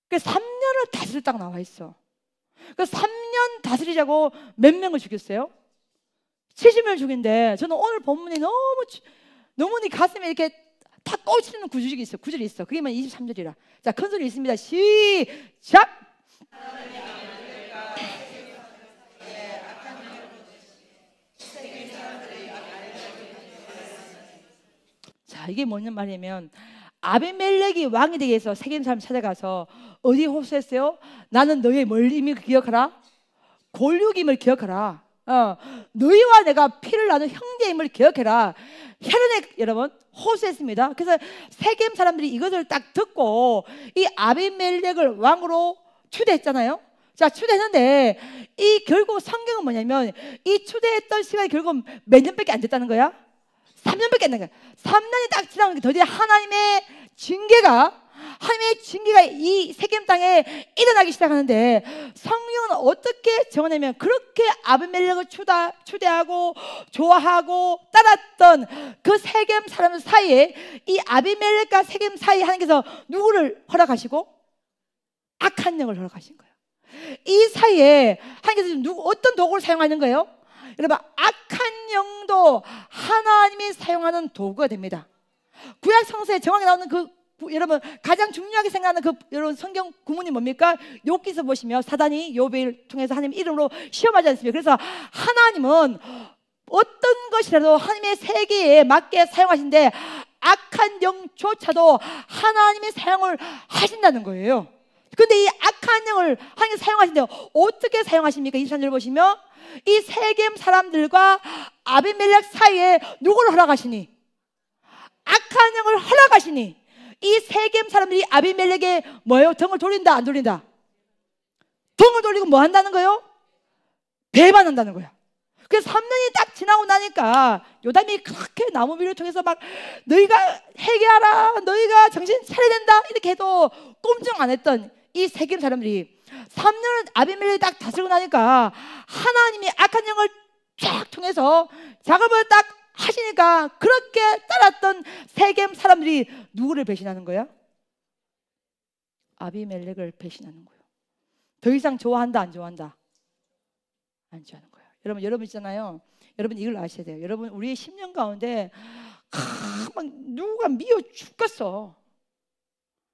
그래서 3년을 다스렸다고 나와 있어. 그 3년 다스리자고 몇 명을 죽였어요? 70명을 죽인데 저는 오늘 본문이 너무 네 가슴에 이렇게 탁 꽂히는 구절이 있어. 구절이 있어. 그게 23절이라. 자, 큰 소리 있습니다. 시작. 자, 이게 뭐냐 말이면 아비멜렉이 왕이 되기 위해서 세겜 사람 찾아가서 어디 호소했어요? 나는 너의 멀림을 기억하라. 골육임을 기억하라. 너희와 내가 피를 나눈 형제임을 기억해라. 혈연에 여러분 호소했습니다. 그래서 세겜 사람들이 이것을 딱 듣고 이 아비멜렉을 왕으로 추대했잖아요. 자, 추대했는데 이 결국 성경은 뭐냐면 이 추대했던 시간이 결국 몇 년밖에 안 됐다는 거야? 3년밖에 안 된 거야. 3년이 딱 지나가니까 드디어 하나님의 징계가 이 세겜 땅에 일어나기 시작하는데 성경은 어떻게 정하냐면 그렇게 아비멜렉을 추대하고 좋아하고 따랐던 그 세겜 사람들 사이에 이 아비멜렉과 세겜 사이에 하나님께서 누구를 허락하시고 악한 영을 허락하신 거예요. 이 사이에 하나님께서 어떤 도구를 사용하는 거예요? 여러분, 악한 영도 하나님이 사용하는 도구가 됩니다. 구약 성서에 정확히 나오는 여러분 가장 중요하게 생각하는 여러분 성경 구문이 뭡니까? 욥기서 보시면 사단이 욥을 통해서 하나님 이름으로 시험하지 않습니까? 그래서 하나님은 어떤 것이라도 하나님의 세계에 맞게 사용하신데 악한 영조차도 하나님이 사용을 하신다는 거예요. 근데 이 악한 영을 하나님 사용하신대요. 어떻게 사용하십니까? 23절 보시면 이 세겜 사람들과 아비멜렉 사이에 누구를 허락하시니? 악한 영을 허락하시니 이 세겜 사람들이 아비멜렉에 뭐예요? 등을 돌린다 안 돌린다? 등을 돌리고 뭐 한다는 거예요? 배반한다는 거야. 그래서 3년이 딱 지나고 나니까 요담이 그렇게 나무 위를 통해서 막 너희가 회개하라, 너희가 정신 차려야 된다 이렇게 해도 꼼짝 안 했던 이 세겜 사람들이 3년을 아비멜렉이 딱 다스리고 나니까 하나님이 악한 영을 쫙 통해서 작업을 딱 하시니까 그렇게 따랐던 세겜 사람들이 누구를 배신하는 거야? 아비멜렉을 배신하는 거예요. 더 이상 좋아한다 안 좋아한다? 안 좋아하는 거예요. 여러분 있잖아요. 여러분 이걸 아셔야 돼요. 여러분 우리의 10년 가운데 막 누가 미워 죽겠어.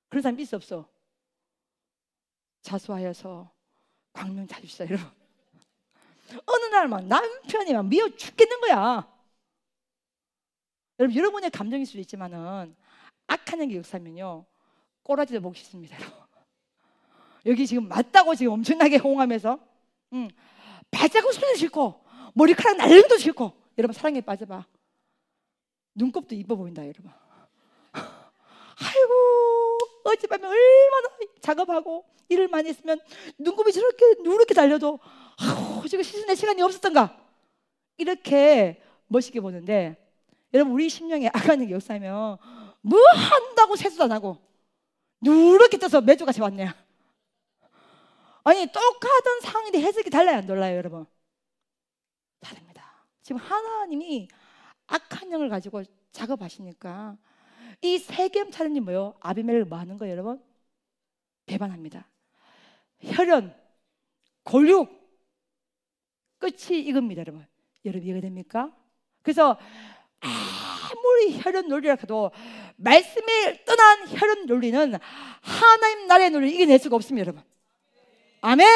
그런 사람 있어 없어? 자수하여서 광명 찾으시다 여러분. 어느 날 막 남편이 막 미워 죽겠는 거야. 여러분 여러분의 감정일 수도 있지만은 악한 영의 역사면요 꼬라지도 먹기 싫습니다. 여기 지금 맞다고 지금 엄청나게 호응하면서 발자국 소리도 싫고 머리카락 날리기도 싫고 여러분 사랑에 빠져봐. 눈곱도 이뻐 보인다 여러분. 아이고 어젯밤에 얼마나 작업하고 일을 많이 했으면 눈곱이 저렇게 누렇게 달려도 지금 씻어낼 시간이 없었던가 이렇게 멋있게 보는데 여러분 우리 심령에 악한 영의 역사면 뭐 한다고 세수도 안 하고 누렇게 떠서 매주같이 왔네. 아니 똑같은 상황인데 해석이 달라요 안 달라요 여러분? 다릅니다. 지금 하나님이 악한 영을 가지고 작업하시니까 이 세겜 사람이 뭐요? 아비멜렉을 뭐 하는 거예요 여러분? 배반합니다. 혈연, 골육 끝이 이겁니다 여러분. 여러분 이해가 됩니까? 그래서 아무리 혈연 논리라 해도 말씀에 떠난 혈연 논리는 하나님 나라의 논리를 이겨낼 수가 없습니다 여러분. 아멘?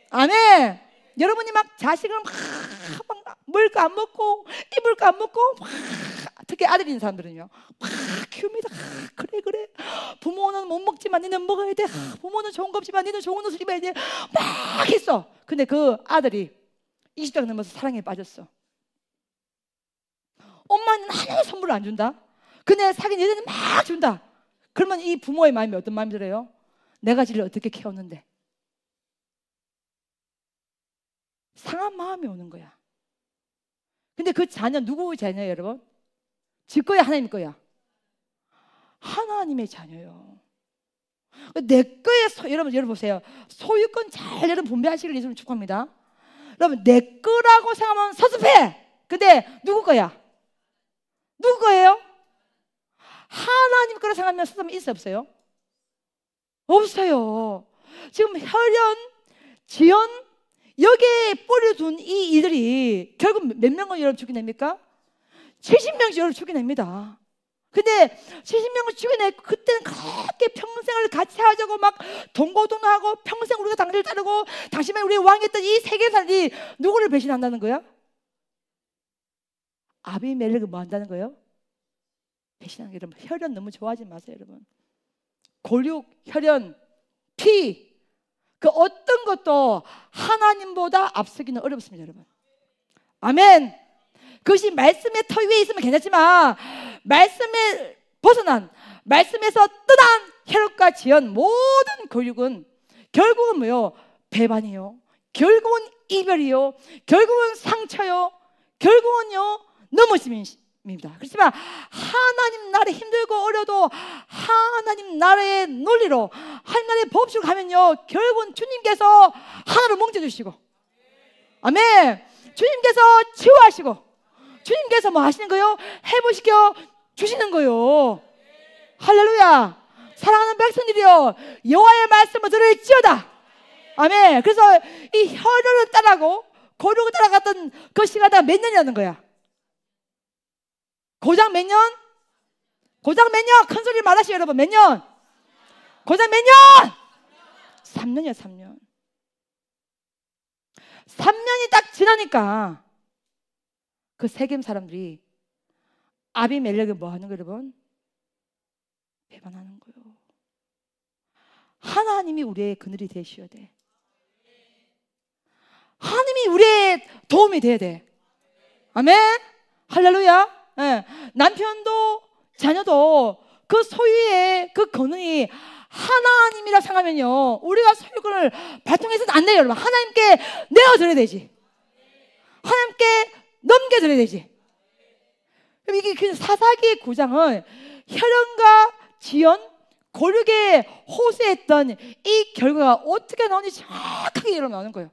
아멘. 여러분이 막 자식을 막 먹을 거 안 먹고 입을 거 안 먹고 특히 아들 있는 사람들은요 막 키웁니다. 그래 부모는 못 먹지만 니는 먹어야 돼. 부모는 좋은 거 없지만 니는 좋은 옷을 입어야 돼. 막 했어. 근데 그 아들이 20대 넘어서 사랑에 빠졌어. 엄마는 하나의 선물을 안 준다. 그네 사귄 여자는 막 준다. 그러면 이 부모의 마음이 어떤 마음이 들어요? 내가 지를 어떻게 키웠는데 상한 마음이 오는 거야. 근데 그 자녀 누구 자녀예요 여러분? 지 거야 하나님 거야? 하나님의 자녀요. 내 거에 여러분 보세요. 소유권 잘 여러분 분배하시길 예수님 축복합니다. 여러분 내 거라고 생각하면 섭섭해. 근데 누구 거야? 누구 거예요? 하나님 거라 생각하면 섭섭함이 있어 없어요? 없어요. 지금 혈연, 지연 여기에 뿌려둔 이 일들이 결국 몇 명을 여러분 죽여냅니까? 70명씩 여러분 죽여냅니다. 근데 70명을 죽여내고 그때는 그렇게 평생을 같이 하자고 막 동고동하고 평생 우리가 당신을 따르고 당신만 우리의 왕이었던 이 세계사람들이 누구를 배신한다는 거야? 아비멜렉을 뭐 한다는 거예요? 배신하는 게 여러분 혈연 너무 좋아하지 마세요 여러분. 골육, 혈연, 피 그 어떤 것도 하나님보다 앞서기는 어렵습니다 여러분. 아멘. 그것이 말씀의 터 위에 있으면 괜찮지만 말씀에 벗어난 말씀에서 떠난 혈육과 지연 모든 골육은 결국은 뭐요? 배반이요. 결국은 이별이요. 결국은 상처요. 결국은요 넘어짐입니다. 그렇지만 하나님 나라에 힘들고 어려도 하나님 나라의 논리로 하나님 나라의 법칙으로 가면요 결국은 주님께서 하나로 뭉쳐주시고 아멘. 주님께서 치유하시고 주님께서 뭐 하시는 거요? 회복시켜 주시는 거요. 할렐루야. 사랑하는 백성들이여, 여호와의 말씀을 들을지어다. 아멘. 그래서 이 혈연을 따라고 고륙을 따라갔던 그 시간이 몇 년이라는 거야? 고작 몇 년? 고작 몇 년? 큰 소리 말하시오 여러분. 몇 년? 고작 몇 년? 3년이야 3년. 3년이 딱 지나니까 그 세겜 사람들이 아비멜렉을 뭐 하는 거예요 여러분? 배반하는 거예요. 하나님이 우리의 그늘이 되셔야 돼. 하나님이 우리의 도움이 돼야 돼. 아멘. 할렐루야. 네. 남편도 자녀도 그 소유의 그 권능이 하나님이라 생각하면요, 우리가 소유권을 발동해서는 안 돼요 여러분. 하나님께 내어드려야 되지. 하나님께 넘겨드려야 되지. 이게 그 사사기 9장은 혈연과 지연, 고륙에 호소했던 이 결과가 어떻게 나오는지 정확하게 일어나는 거예요.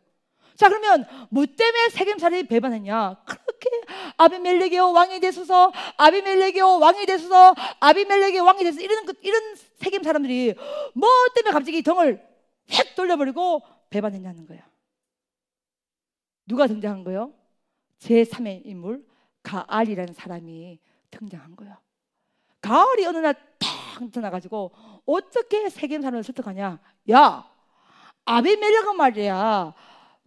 자, 그러면 뭐 때문에 세겜 사람이 배반했냐? 그렇게 아비멜렉이여 왕이 되소서, 아비멜렉이여 왕이 되소서, 아비멜렉이여 왕이 되소서 이런 세겜 사람들이 뭐 때문에 갑자기 덩을 획 돌려버리고 배반했냐는 거예요. 누가 등장한 거예요? 제3의 인물 가알이라는 사람이 등장한 거예요. 가알이 어느 날 탁 나타나가지고 어떻게 세겜 사람을 설득하냐? 야, 아비멜렉은 말이야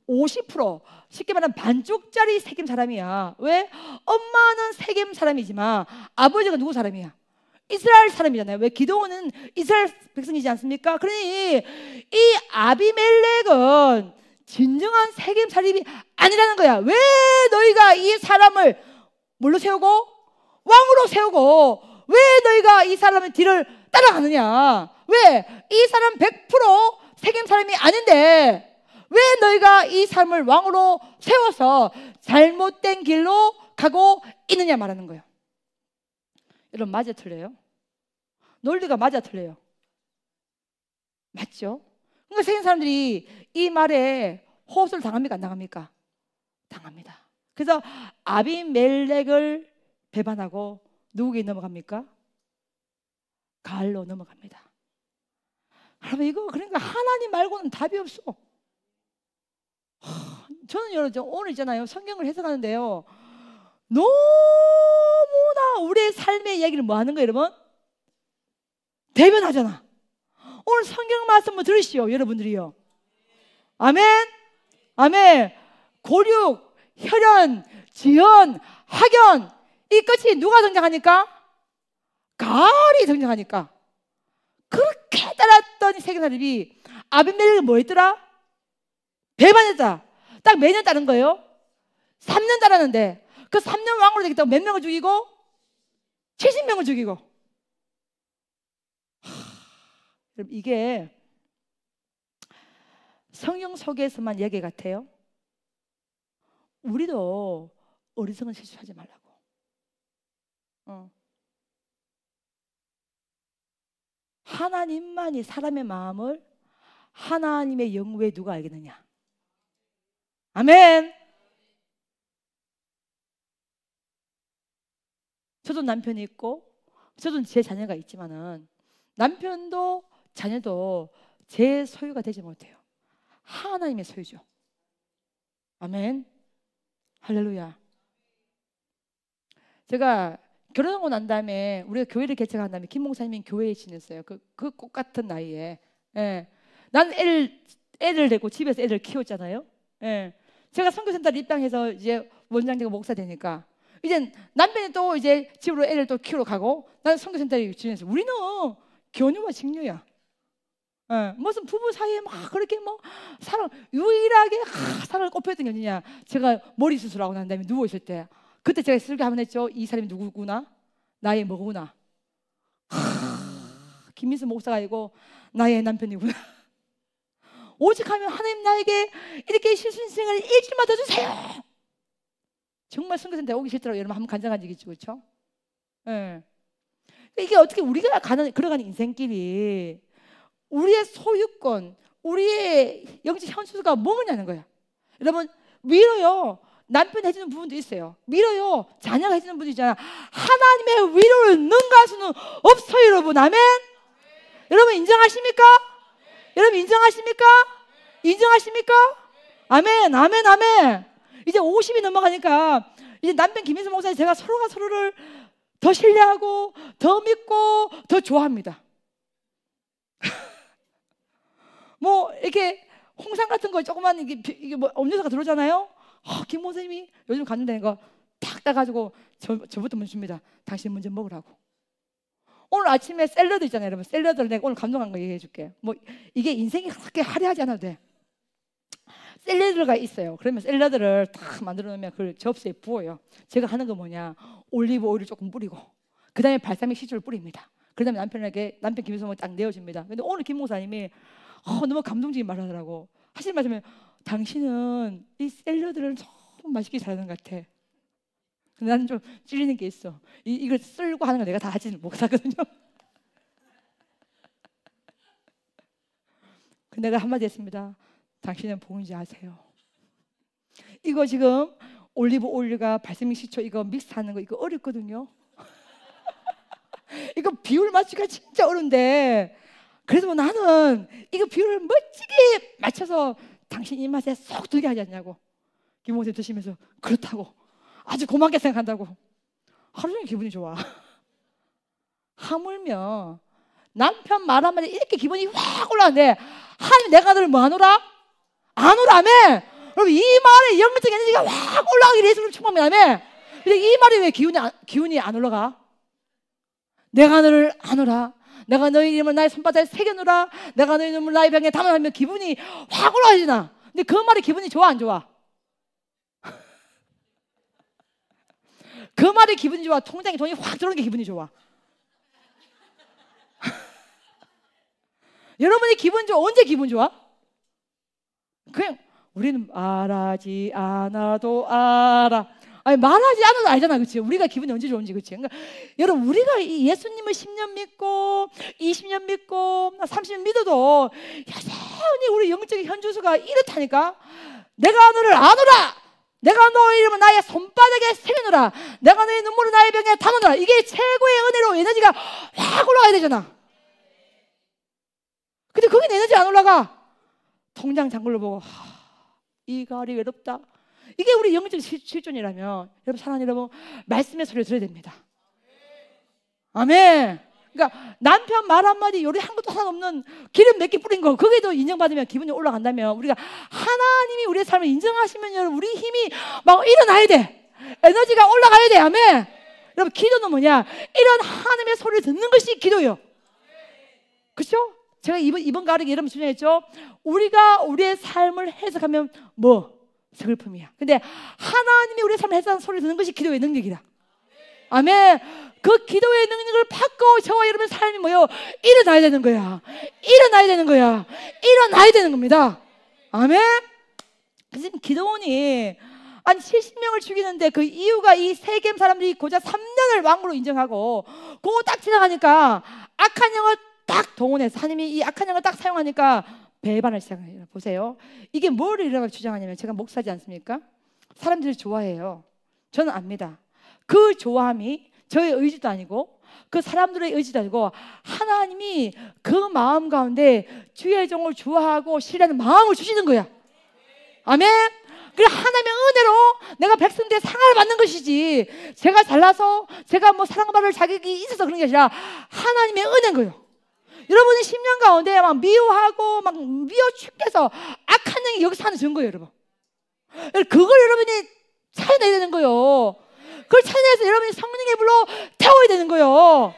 50% 쉽게 말하면 반쪽짜리 세겜 사람이야. 왜? 엄마는 세겜 사람이지만 아버지가 누구 사람이야? 이스라엘 사람이잖아요. 왜? 기드온은 이스라엘 백성이지 않습니까? 그러니 이 아비멜렉은 진정한 세겜 사람이 아니라는 거야. 왜 너희가 이 사람을 뭘로 세우고? 왕으로 세우고 왜 너희가 이 사람의 뒤를 따라가느냐? 왜? 이 사람 100% 세겜 사람이 아닌데 왜 너희가 이 사람을 왕으로 세워서 잘못된 길로 가고 있느냐 말하는 거예요. 여러분, 맞아 틀려요? 논리가 맞아 틀려요? 맞죠? 그러니까 세겜 사람들이 이 말에 호소를 당합니까? 안 당합니까? 당합니다. 그래서 아비멜렉을 배반하고 누구에게 넘어갑니까? 가알로 넘어갑니다. 여러분, 이거 그러니까 하나님 말고는 답이 없어. 저는 여러분 오늘 있잖아요, 성경을 해석하는데요, 너무나 우리의 삶의 얘기를 뭐 하는 거예요 여러분? 대변하잖아. 오늘 성경 말씀을 들으시오 여러분들이요. 아멘. 아멘. 고륙, 혈연, 지연, 학연, 이 끝이 누가 등장하니까? 가알이 등장하니까. 그렇게 따랐던 세겜 사람이 아비멜렉이 뭐 했더라? 배반했다. 딱 몇 년 따른 거예요? 3년 따랐는데 그 3년 왕으로 되겠다고 몇 명을 죽이고? 70명을 죽이고. 여러분, 이게 성경 속에서만 얘기 같아요? 우리도 어리석은 실수하지 말라고. 하나님만이 사람의 마음을 하나님의 영 외에 누가 알겠느냐? 아멘. 저도 남편이 있고 저도 제 자녀가 있지만은 남편도 자녀도 제 소유가 되지 못해요. 하나님의 소유죠. 아멘. 할렐루야. 제가 결혼하고 난 다음에 우리가 교회를 개척한 다음에 김 목사님이 교회에 지냈어요. 그 꽃 같은 나이에. 예. 난 애를 데리고 집에서 애를 키웠잖아요. 예. 제가 선교센터를 입당해서 이제 원장 되고 목사 되니까 이제 남편이 또 이제 집으로 애를 또 키우러 가고 나는 선교센터에 지냈어요. 우리는 교류와 직녀야. 예. 무슨 부부 사이에 막 그렇게 뭐 사랑 유일하게 사랑을 꼽혔던 게 어디냐? 제가 머리 수술하고 난 다음에 누워 있을 때 그때 제가 슬게 한번 했죠. 이 사람이 누구구나? 나의 뭐구나? 김민수 목사가 아니고 나의 남편이구나. 오직하면 하나님 나에게 이렇게 실순생을 일주일만 더 주세요. 정말 선교센터 오기 싫더라고요. 여러분 한번 간증한 적 있죠, 그렇죠? 예. 이게 어떻게 우리가 걸어가는 인생길이 우리의 소유권, 우리의 영적 현수가 뭐냐는 거야. 여러분 위로요. 남편이 해주는 부분도 있어요. 밀어요. 자녀가 해주는 분도 있잖아. 하나님의 위로를 능가할 수는 없어요, 여러분. 아멘. 여러분 인정하십니까? 여러분 인정하십니까? 인정하십니까? 아멘, 아멘, 아멘. 이제 50이 넘어가니까 이제 남편 김인수 목사님 제가 서로가 서로를 더 신뢰하고 더 믿고 더 좋아합니다. 뭐 이렇게 홍삼 같은 거 조그만 이게 뭐 음료수가 들어오잖아요. 김 목사님이 요즘 갖는다는 거 탁 따가지고 저부터 먼저 줍니다. 당신 먼저 먹으라고. 오늘 아침에 샐러드 있잖아요, 여러분. 샐러드를 내가 오늘 감동한 거 얘기해 줄게. 뭐 이게 인생이 그렇게 화려하지 않아도 돼. 샐러드가 있어요. 그러면 샐러드를 딱 만들어 놓으면 그걸 접시에 부어요. 제가 하는 거 뭐냐, 올리브 오일을 조금 뿌리고 그 다음에 발사믹 식초를 뿌립니다. 그 다음에 남편 김수봉을 딱 내어줍니다. 근데 오늘 김 목사님이 너무 감동적인 말을 하더라고. 하실 말씀은 당신은 이 샐러드를 너무 맛있게 잘하는 것 같아. 근데 나는 좀 찔리는 게 있어. 이걸 쓸고 하는 거 내가 다 하지는 못하거든요. 내가 한마디 했습니다. 당신은 복인지 아세요? 이거 지금 올리브 오일과 발사믹 식초 이거 믹스하는 거 이거 어렵거든요. 이거 비율 맞추기가 진짜 어려운데 그래도 나는 이거 비율을 멋지게 맞춰서 당신 입맛에 쏙 들게 하지 않냐고. 김 목사님 드시면서 그렇다고 아주 고맙게 생각한다고. 하루 종일 기분이 좋아. 하물며 남편 말 한마디 이렇게 기분이 확 올라가는데 하나님 내가 너를 뭐 하노라? 안 오라며. 여러분 이 말에 영적인 에너지가 확 올라가기 위해서 충만하며. 근데 이 말이 왜 기운이 안 올라가? 내가 너를 아노라. 내가 너희 이름을 나의 손바닥에 새겨놓으라. 내가 너희 이름을 나의 병에 담아하면 기분이 확 올라가잖아. 근데 그 말이 기분이 좋아 안 좋아? 그 말이 기분이 좋아? 통장에 돈이 확 들어오는 게 기분이 좋아? 여러분이 기분 좋아? 언제 기분 좋아? 그냥 우리는 말하지 않아도 알아. 아니 말하지 않아도 알잖아, 그렇지? 우리가 기분이 언제 좋은지, 그렇지? 그러니까 여러분 우리가 예수님을 10년 믿고 20년 믿고 30년 믿어도 여전히 우리 영적인 현주소가 이렇다니까. 내가 너를 아노라. 내가 너의 이름을 나의 손바닥에 새겨놓으라. 내가 너의 눈물을 나의 병에 담아놓으라. 이게 최고의 은혜로 에너지가 확 올라가야 되잖아. 근데 거긴 에너지 안 올라가. 통장 잔고를 보고 이 가을이 외롭다. 이게 우리 영적 실존이라면 여러분 사랑하는 여러분 말씀의 소리를 들어야 됩니다. 아멘. 그러니까 남편 말 한마디 요리 한 것도 하나 없는 기름 몇 개 뿌린 거 거기에도 인정받으면 기분이 올라간다면 우리가 하나님이 우리의 삶을 인정하시면 여러분 우리 힘이 막 일어나야 돼. 에너지가 올라가야 돼. 아멘. 여러분 기도는 뭐냐? 이런 하나님의 소리를 듣는 것이 기도예요. 그렇죠? 제가 이번 가을에 여러분 주장했죠. 우리가 우리의 삶을 해석하면 뭐? 슬픔이야. 근데 하나님이 우리의 삶을 해석하는 소리를 듣는 것이 기도의 능력이다. 아멘. 그 기도의 능력을 받고 저와 여러분 삶이 뭐요? 일어나야 되는 거야. 일어나야 되는 거야. 일어나야 되는 겁니다. 아멘. 지금 기도원이 한 70명을 죽이는데 그 이유가 이 세겜 사람들이 고작 3년을 왕으로 인정하고 그거 딱 지나가니까 악한 영을 딱 동원해서 하나님이 이 악한 영을 딱 사용하니까 배반을 시작해요. 보세요. 이게 뭘 이라고 주장하냐면 제가 목사지 않습니까? 사람들이 좋아해요. 저는 압니다. 그 좋아함이 저의 의지도 아니고 그 사람들의 의지도 아니고 하나님이 그 마음 가운데 주의 종을 좋아하고 신뢰하는 마음을 주시는 거야. 아멘. 그래 하나님의 은혜로 내가 백성들의 상을 받는 것이지 제가 잘나서 제가 뭐 사랑받을 자격이 있어서 그런 게 아니라 하나님의 은혜인 거예요. 여러분이 10년 가운데 막 미워하고 막 미워 죽겠어 악한 영이 여기 사는 증거예요, 여러분. 그걸 여러분이 찾아내야 되는 거예요. 그걸 찾아내서 여러분이 성령의 불로 태워야 되는 거예요.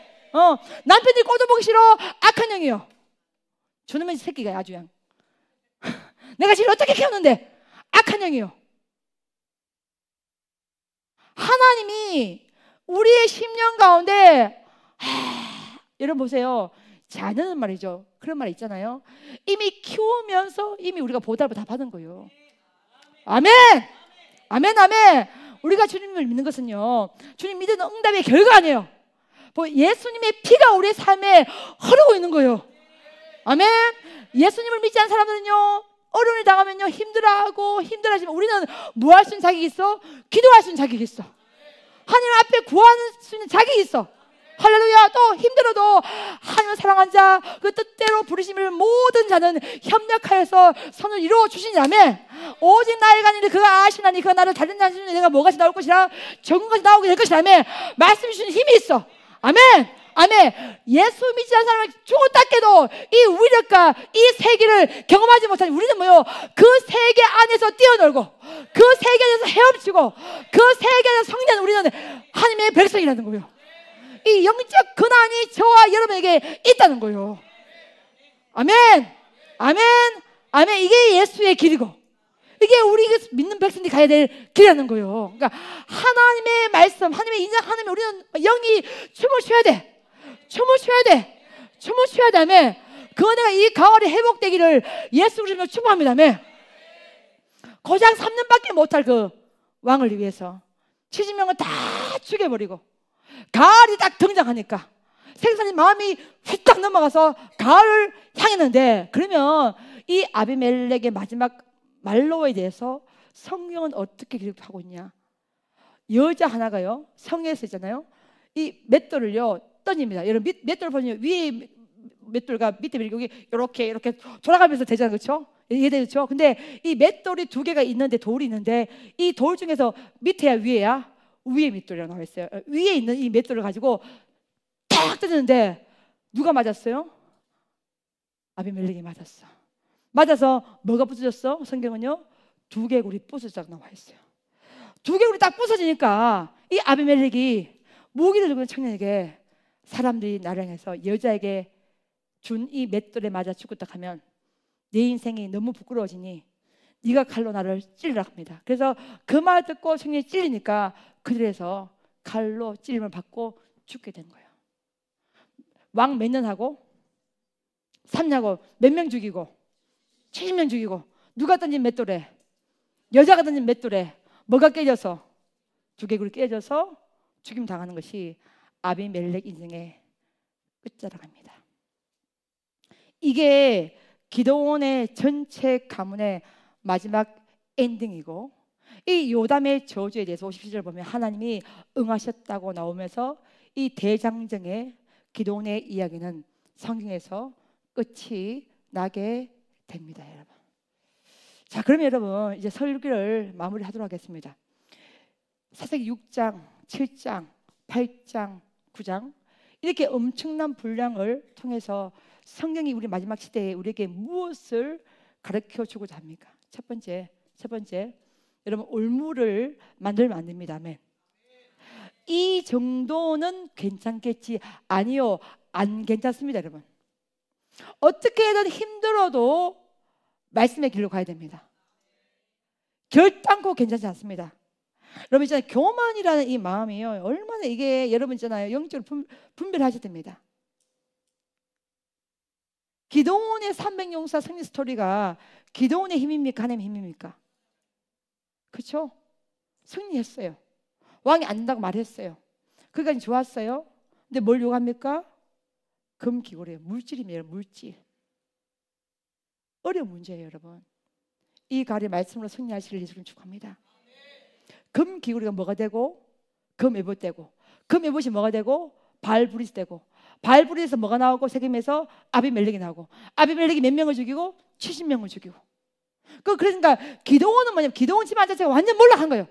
남편이 꼴도보기 싫어 악한 영이요. 저놈의 새끼가 아주 그냥 내가 지금 어떻게 키웠는데 악한 영이요. 하나님이 우리의 10년 가운데 여러분 보세요. 자녀는 말이죠. 그런 말 있잖아요. 이미 키우면서 이미 우리가 보답을 다 받은 거예요. 아멘. 아멘 아멘. 우리가 주님을 믿는 것은요 주님 믿는 응답의 결과 아니에요. 예수님의 피가 우리의 삶에 흐르고 있는 거예요. 아멘. 예수님을 믿지 않는 사람들은요 어려움이 당하면요 힘들어하지만 우리는 뭐 할 수 있는 자격이 있어? 기도할 수 있는 자격이 있어. 하나님 앞에 구할 수 있는 자격이 있어. 할렐루야. 또 힘들어도 하나님을 사랑한 자, 그 뜻대로 부르심을 모든 자는 협력하여서 선을 이루어 주시냐며, 오직 나이가 아니라 그가 아시나니 그가 나를 다른 자신이 내가 뭐같이 나올 것이라 적은 것이 나오게 될 것이라며 말씀 주시는 힘이 있어. 아멘. 아멘. 예수 믿지 않는 사람은 죽었다 깨도 이 위력과 이 세계를 경험하지 못하니 우리는 뭐요? 그 세계 안에서 뛰어놀고 그 세계 안에서 헤엄치고 그 세계 안에서 성장하는 우리는 하나님의 백성이라는 거예요. 이 영적 근한이 저와 여러분에게 있다는 거예요. 아멘. 아멘. 아멘. 이게 예수의 길이고 이게 우리 믿는 백성들이 가야 될 길이라는 거예요. 그러니까 하나님의 말씀, 하나님의 인정, 하나님의 우리는 영이 춤을 춰야 돼. 춤을 춰야 돼. 춤을 춰야 되며 그 은혜가 이 가을에 회복되기를 예수 그리스도로 축복합니다며. 고작 3년밖에 못할 그 왕을 위해서 70명을 다 죽여버리고 가을이 딱 등장하니까 생산이 마음이 휘딱 넘어가서 가을을 향했는데, 그러면 이 아비멜렉의 마지막 말로에 대해서 성경은 어떻게 기록하고 있냐? 여자 하나가요 성에서 있잖아요, 이 맷돌을요 던집니다. 여러분 맷돌 보면 위에 맷돌과 밑에 맷돌이 이렇게 돌아가면서 되잖아요, 그렇죠? 이해되죠? 근데 이 맷돌이 두 개가 있는데, 돌이 있는데 이 돌 중에서 밑에야 위에야? 위에 맷돌이라고 나와 있어요. 위에 있는 이 맷돌을 가지고 탁 던졌는데 누가 맞았어요? 아비멜렉이 맞았어. 맞아서 뭐가 부서졌어? 성경은요 두개골이 부서졌다고 나와 있어요. 두개골이 딱 부서지니까 이 아비멜렉이 무기를 들고 있는 청년에게, 사람들이 나를 향해서 여자에게 준 이 맷돌에 맞아 죽었다 하면 내 인생이 너무 부끄러워지니 네가 칼로 나를 찔러라 합니다. 그래서 그 말 듣고 청년이 찔리니까 그들에서 칼로 찔림을 받고 죽게 된 거예요. 왕 몇 년 하고 3년하고 몇 명 죽이고 70명 죽이고, 누가 던진 맷돌에? 여자가 던진 맷돌에 뭐가 깨져서? 두개골이 깨져서 죽임 당하는 것이 아비멜렉 인생의 끝자락입니다. 이게 기드온의 전체 가문의 마지막 엔딩이고, 이 요담의 저주에 대해서 57절 보면 하나님이 응하셨다고 나오면서 이 대장정의 기드온의 이야기는 성경에서 끝이 나게 됩니다, 여러분. 자, 그러면 여러분 이제 설교를 마무리하도록 하겠습니다. 사사기 6장, 7장, 8장, 9장 이렇게 엄청난 분량을 통해서 성경이 우리 마지막 시대에 우리에게 무엇을 가르쳐 주고자 합니까? 첫 번째, 여러분 올무를 만들면 안 됩니다. 아멘. 이 정도는 괜찮겠지? 아니요, 안 괜찮습니다, 여러분. 어떻게든 힘들어도 말씀의 길로 가야 됩니다. 결단코 괜찮지 않습니다. 여러분 있잖아요, 교만이라는 이 마음이요 얼마나 이게 여러분 있잖아요 영적으로 분별하셔야 됩니다. 기드온의 300용사 승리 스토리가 기드온의 힘입니까? 하나님의 힘입니까? 그렇죠? 승리했어요. 왕이 안 된다고 말했어요. 그러니까 좋았어요. 근데 뭘 요구합니까? 금기골이에요. 물질이에요. 물질. 어려운 문제예요, 여러분. 이 가을의 말씀으로 승리하시길 예수님 축복합니다. 금기구리가 뭐가 되고, 금에봇 되고, 금에봇이 뭐가 되고, 발브리스 되고, 발브리스에서 뭐가 나오고, 세겜에서 아비멜렉이 나오고, 아비멜렉이 몇 명을 죽이고 70명을 죽이고. 그러니까 기드온은 뭐냐면 기드온 집안 자체가 완전 몰락한 거예요.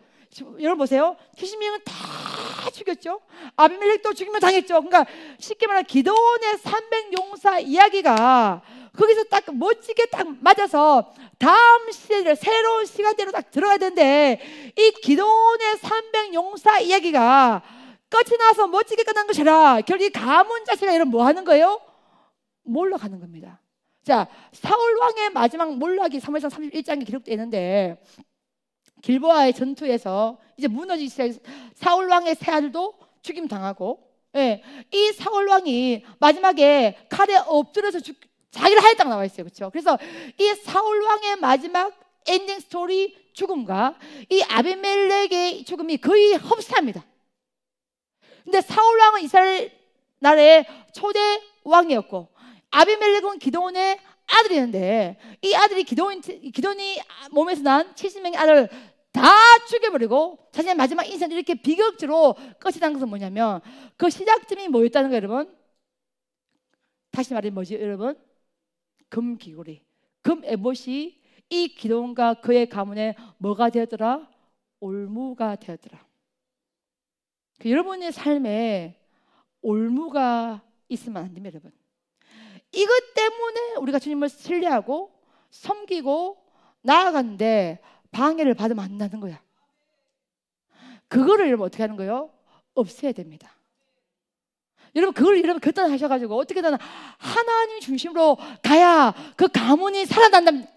여러분 보세요, 70명은 다 죽였죠. 아비멜렉도 죽이면 당했죠. 그러니까 쉽게 말하면 기드온의 300용사 이야기가 거기서 딱 멋지게 딱 맞아서 다음 시대를 새로운 시간대로 딱 들어가야 되는데, 이 기드온의 300용사 이야기가 끝이 나서 멋지게 끝난 것이 아니라 결국 이 가문 자체가 이런 뭐 하는 거예요? 몰락하는 겁니다. 자, 사울 왕의 마지막 몰락이 사무엘상 31장에 기록되어 있는데, 길보아의 전투에서 이제 무너지기 시작해서 사울 왕의 세 아들도 죽임 당하고, 예, 이 사울 왕이 마지막에 칼에 엎드려서 자기를 하였다고 나와 있어요, 그렇죠? 그래서 이 사울 왕의 마지막 엔딩 스토리 죽음과 이 아비멜렉의 죽음이 거의 흡사합니다. 근데 사울 왕은 이스라엘 나라의 초대 왕이었고, 아비멜렉은 기드온의 아들이었는데, 이 아들이 기드온이 몸에서 난 70명의 아들 다 죽여버리고 자신의 마지막 인생을 이렇게 비극적으로 끝이 난 것은 뭐냐면 그 시작점이 뭐였다는 거예요, 여러분. 다시 말해 뭐지, 여러분? 금귀고리, 금에봇이 이 기드온과 그의 가문에 뭐가 되었더라? 올무가 되었더라. 여러분의 삶에 올무가 있으면 안 됩니다, 여러분. 이것 때문에 우리가 주님을 신뢰하고 섬기고 나아가는데 방해를 받으면 안 된다는 거야. 그거를 여러분 어떻게 하는 거예요? 없애야 됩니다. 여러분 그걸 여러분 결단하셔가지고 어떻게든 하나님 중심으로 가야 그 가문이 살아난답니다.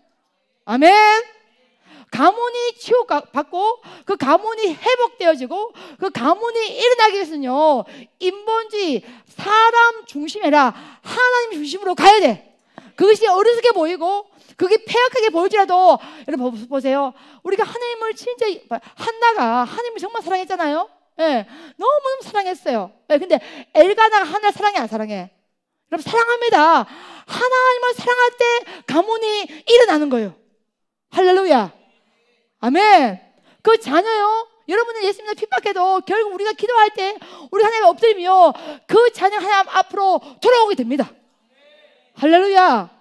아멘. 가문이 치유받고 그 가문이 회복되어지고 그 가문이 일어나기 위해서는요, 인본주의 사람 중심이 아니라 하나님 중심으로 가야 돼. 그것이 어리석게 보이고 그게 폐역하게 보일지라도, 여러분 보세요. 우리가 하나님을 진짜, 한나가 하나님을 정말 사랑했잖아요. 예, 너무너무 사랑했어요. 예, 근데 엘가나가 하나를 사랑해, 안 사랑해? 여러분 사랑합니다. 하나님을 사랑할 때 가문이 일어나는 거예요. 할렐루야. 아멘. 그 자녀요, 여러분은 예수님을 핍박해도 결국 우리가 기도할 때 우리 하나님을 엎드리며 그 자녀 하나님 앞으로 돌아오게 됩니다. 할렐루야.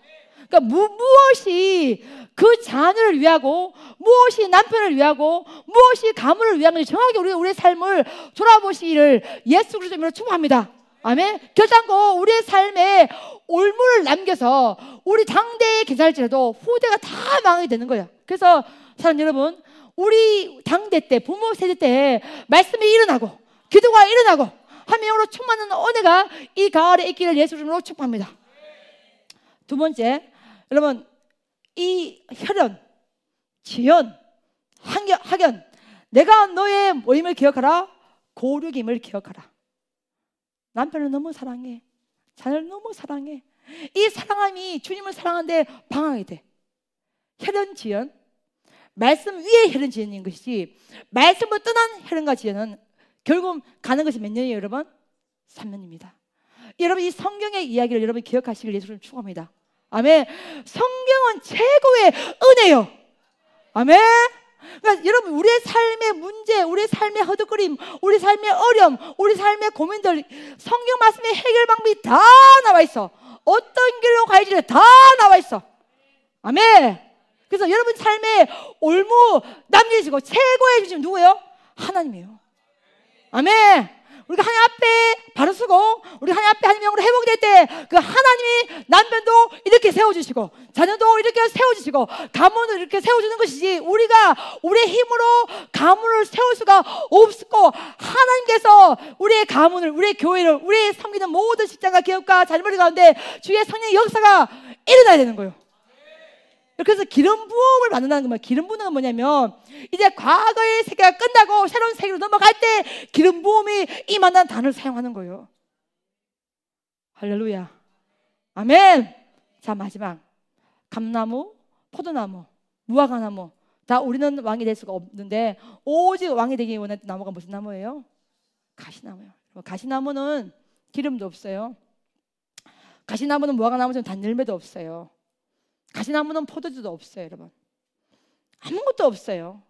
그러니까 무엇이 그 자녀를 위하고 무엇이 남편을 위하고 무엇이 가문을 위한 건지 정확히 우리의 삶을 돌아보시기를 예수 그리스도로 축복합니다. 아멘. 결단코 우리의 삶에 올무를 남겨서 우리 당대에 괜찮을지라도 후대가 다 망하게 되는 거예요. 그래서 사랑하는 여러분, 우리 당대 때, 부모 세대 때 말씀이 일어나고 기도가 일어나고 하나님으로 충만한 은혜가 이 가을에 있기를 예수 이름으로 축복합니다. 두 번째, 여러분, 이 혈연, 지연, 학연, 내가 너의 모임을 기억하라, 고륙임을 기억하라. 남편을 너무 사랑해, 자녀를 너무 사랑해. 이 사랑함이 주님을 사랑하는데 방황이 돼. 혈연, 지연, 말씀 위에 혈연, 지연인 것이지 말씀으로 떠난 혈연과 지연은 결국 가는 것이 몇 년이에요, 여러분? 3년입니다. 여러분 이 성경의 이야기를 여러분 기억하시길 예수님 축복합니다. 아멘. 성경은 최고의 은혜요. 아멘. 그러니까 여러분 우리의 삶의 문제, 우리의 삶의 허덕거림, 우리 삶의 어려움, 우리 삶의 고민들 성경 말씀의 해결 방법이 다 나와 있어. 어떤 길로 가야지 다 나와 있어. 아멘. 그래서 여러분 삶에 올무 남겨주시고 최고의 주님 누구예요? 하나님이에요. 아멘. 우리가 하나님 앞에 바로 서고 우리 하나님 앞에 하나님 영으로 회복이 될 때 그 하나님이 남편도 이렇게 세워주시고 자녀도 이렇게 세워주시고 가문을 이렇게 세워주는 것이지 우리가 우리의 힘으로 가문을 세울 수가 없고 하나님께서 우리의 가문을, 우리의 교회를, 우리의 섬기는 모든 직장과 기업과 자녀들 가운데 주의 성령의 역사가 일어나야 되는 거예요. 그래서 기름 부음을 받는다는 거예요. 기름 부음은 뭐냐면 이제 과거의 세계가 끝나고 새로운 세계로 넘어갈 때 기름 부음이 임한다는 단어를 사용하는 거예요. 할렐루야. 아멘. 자, 마지막 감나무, 포도나무, 무화과나무 다 우리는 왕이 될 수가 없는데 오직 왕이 되기 원하는 나무가 무슨 나무예요? 가시나무예요. 가시나무는 기름도 없어요. 가시나무는 무화과나무는 단열매도 없어요. 가시나무는 포도주도 없어요, 여러분. 아무것도 없어요.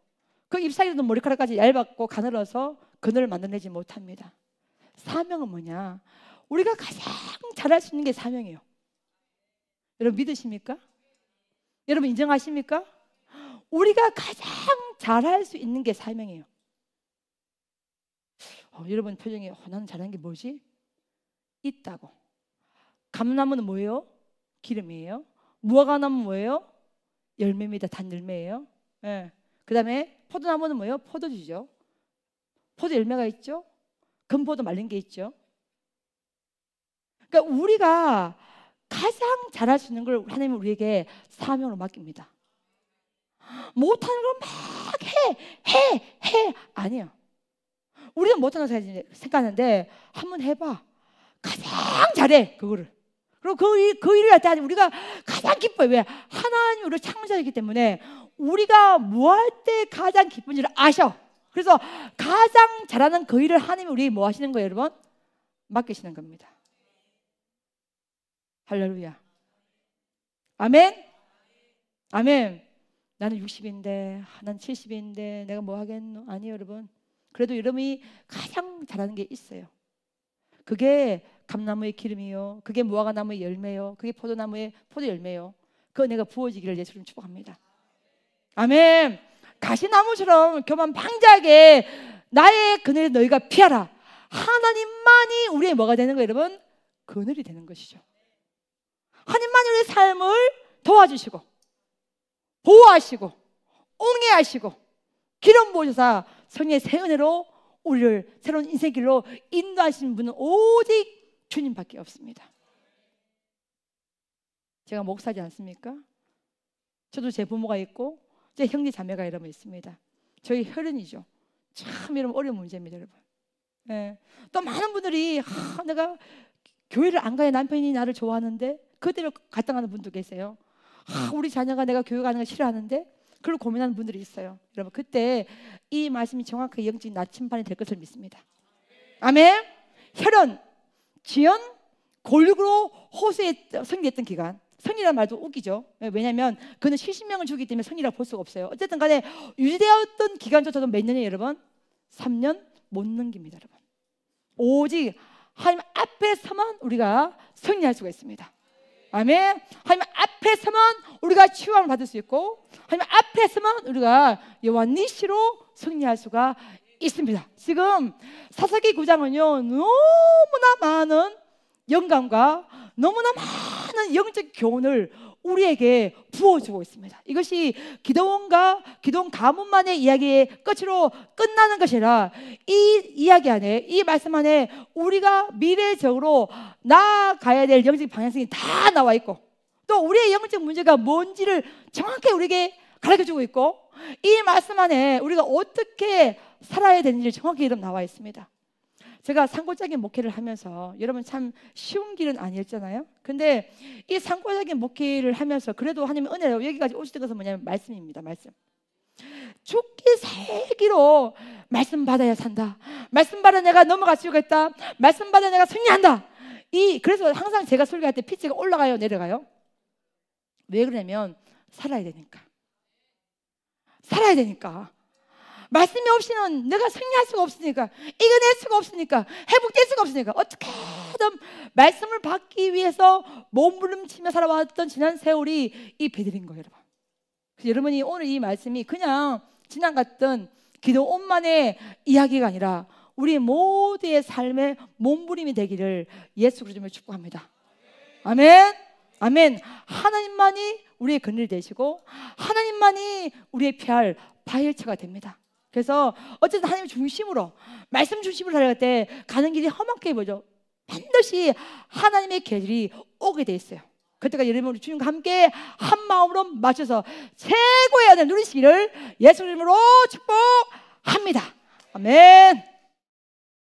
그 잎사귀도 머리카락까지 얇았고 가늘어서 그늘을 만들어내지 못합니다. 사명은 뭐냐? 우리가 가장 잘할 수 있는 게 사명이에요. 여러분 믿으십니까? 여러분 인정하십니까? 우리가 가장 잘할 수 있는 게 사명이에요. 여러분 표정이 나는 잘하는 게 뭐지? 있다고. 감나무는 뭐예요? 기름이에요. 무화과나무는 뭐예요? 열매입니다. 단열매예요. 예. 그 다음에 포도나무는 뭐예요? 포도주죠. 포도 열매가 있죠. 금포도 말린 게 있죠. 그러니까 우리가 가장 잘할 수 있는 걸 하나님은 우리에게 사명으로 맡깁니다. 못하는 걸 막 해 아니에요. 우리는 못하는 생각하는데 한번 해봐. 가장 잘해 그거를. 그리고 그 일을 할 때 우리가 가장 기뻐요. 왜? 하나님이 우리를 창조하셨기 때문에 우리가 뭐 할 때 가장 기쁜지를 아셔. 그래서 가장 잘하는 그 일을 하나님이 우리 뭐 하시는 거예요, 여러분? 맡기시는 겁니다. 할렐루야. 아멘. 아멘. 나는 60인데 난 70인데 내가 뭐 하겠노? 아니에요 여러분. 그래도 여러분이 가장 잘하는 게 있어요. 그게 감나무의 기름이요, 그게 무화과나무의 열매요, 그게 포도나무의 포도 열매요. 그거 내가 부어지기를 예수님 축복합니다. 아멘. 가시나무처럼 교만 방자하게 나의 그늘에 너희가 피하라. 하나님만이 우리의 뭐가 되는 거예요 여러분? 그늘이 되는 것이죠. 하나님만이 우리의 삶을 도와주시고 보호하시고 옹해하시고 기름 부으셔서 성령의 새 은혜로 우리를 새로운 인생 길로 인도하시는 분은 오직 주님밖에 없습니다. 제가 목사지 않습니까? 저도 제 부모가 있고 제 형제 자매가 여러분 있습니다. 저희 혈연이죠. 참 여러분 어려운 문제입니다 여러분. 예. 또 많은 분들이 내가 교회를 안 가야 남편이 나를 좋아하는데 그대로 갈등하는 분도 계세요. 우리 자녀가 내가 교회 가는 걸 싫어하는데 그걸 고민하는 분들이 있어요. 여러분 그때 이 말씀이 정확하게 영적인 나침반이 될 것을 믿습니다. 아멘. 혈연, 지연, 골육으로 호수에 성리했던 기간. 성리라는 말도 웃기죠. 왜냐하면 그는 70명을 주기 때문에 성리라고 볼 수가 없어요. 어쨌든 간에 유지되었던 기간조차도 몇 년이에요 여러분? 3년 못 넘깁니다 여러분. 오직 하나님 앞에서만 우리가 승리할 수가 있습니다. 아멘. 하나님 앞에서만 우리가 치유함을 받을 수 있고 하나님 앞에서만 우리가 여호와 니시로 승리할 수가 있습니다. 지금 사사기 9장은요 너무나 많은 영감과 너무나 많은 영적 교훈을 우리에게 부어주고 있습니다. 이것이 기드온과 기드온 가문만의 이야기의 끝으로 끝나는 것이 아니라 이 이야기 안에, 이 말씀 안에 우리가 미래적으로 나아가야 될 영적 방향성이 다 나와 있고 또 우리의 영적 문제가 뭔지를 정확히 우리에게 가르쳐주고 있고 이 말씀 안에 우리가 어떻게 살아야 되는지 정확히 이름 나와 있습니다. 제가 상고적인 목회를 하면서 여러분 참 쉬운 길은 아니었잖아요. 근데 이 상고적인 목회를 하면서 그래도 하나님의 은혜로 여기까지 오시던 것은 뭐냐면 말씀입니다. 말씀. 죽기 살기로 말씀 받아야 산다. 말씀 받아 내가 넘어갈 수가 있다. 말씀 받아 내가 승리한다. 그래서 항상 제가 설교할 때 피치가 올라가요 내려가요? 왜 그러냐면 살아야 되니까. 살아야 되니까. 말씀이 없이는 내가 승리할 수가 없으니까, 이겨낼 수가 없으니까, 회복될 수가 없으니까 어떻게든 말씀을 받기 위해서 몸부림치며 살아왔던 지난 세월이 이 배들인 거예요 여러분. 그래서 여러분이 오늘 이 말씀이 그냥 지나갔던 기도원만의 이야기가 아니라 우리 모두의 삶의 몸부림이 되기를 예수 그리스도로 축복합니다. 아멘. 아멘. 하나님만이 우리의 그늘이 되시고 하나님만이 우리의 피할 바위처가 됩니다. 그래서 어쨌든 하나님 중심으로 말씀 중심으로 살아갈 때 가는 길이 험악해 보죠. 반드시 하나님의 계절이 오게 돼 있어요. 그때가 여러분 우리 주님과 함께 한 마음으로 맞춰서 최고의 은혜 누리시기를 예수 이름으로 축복합니다. 아멘.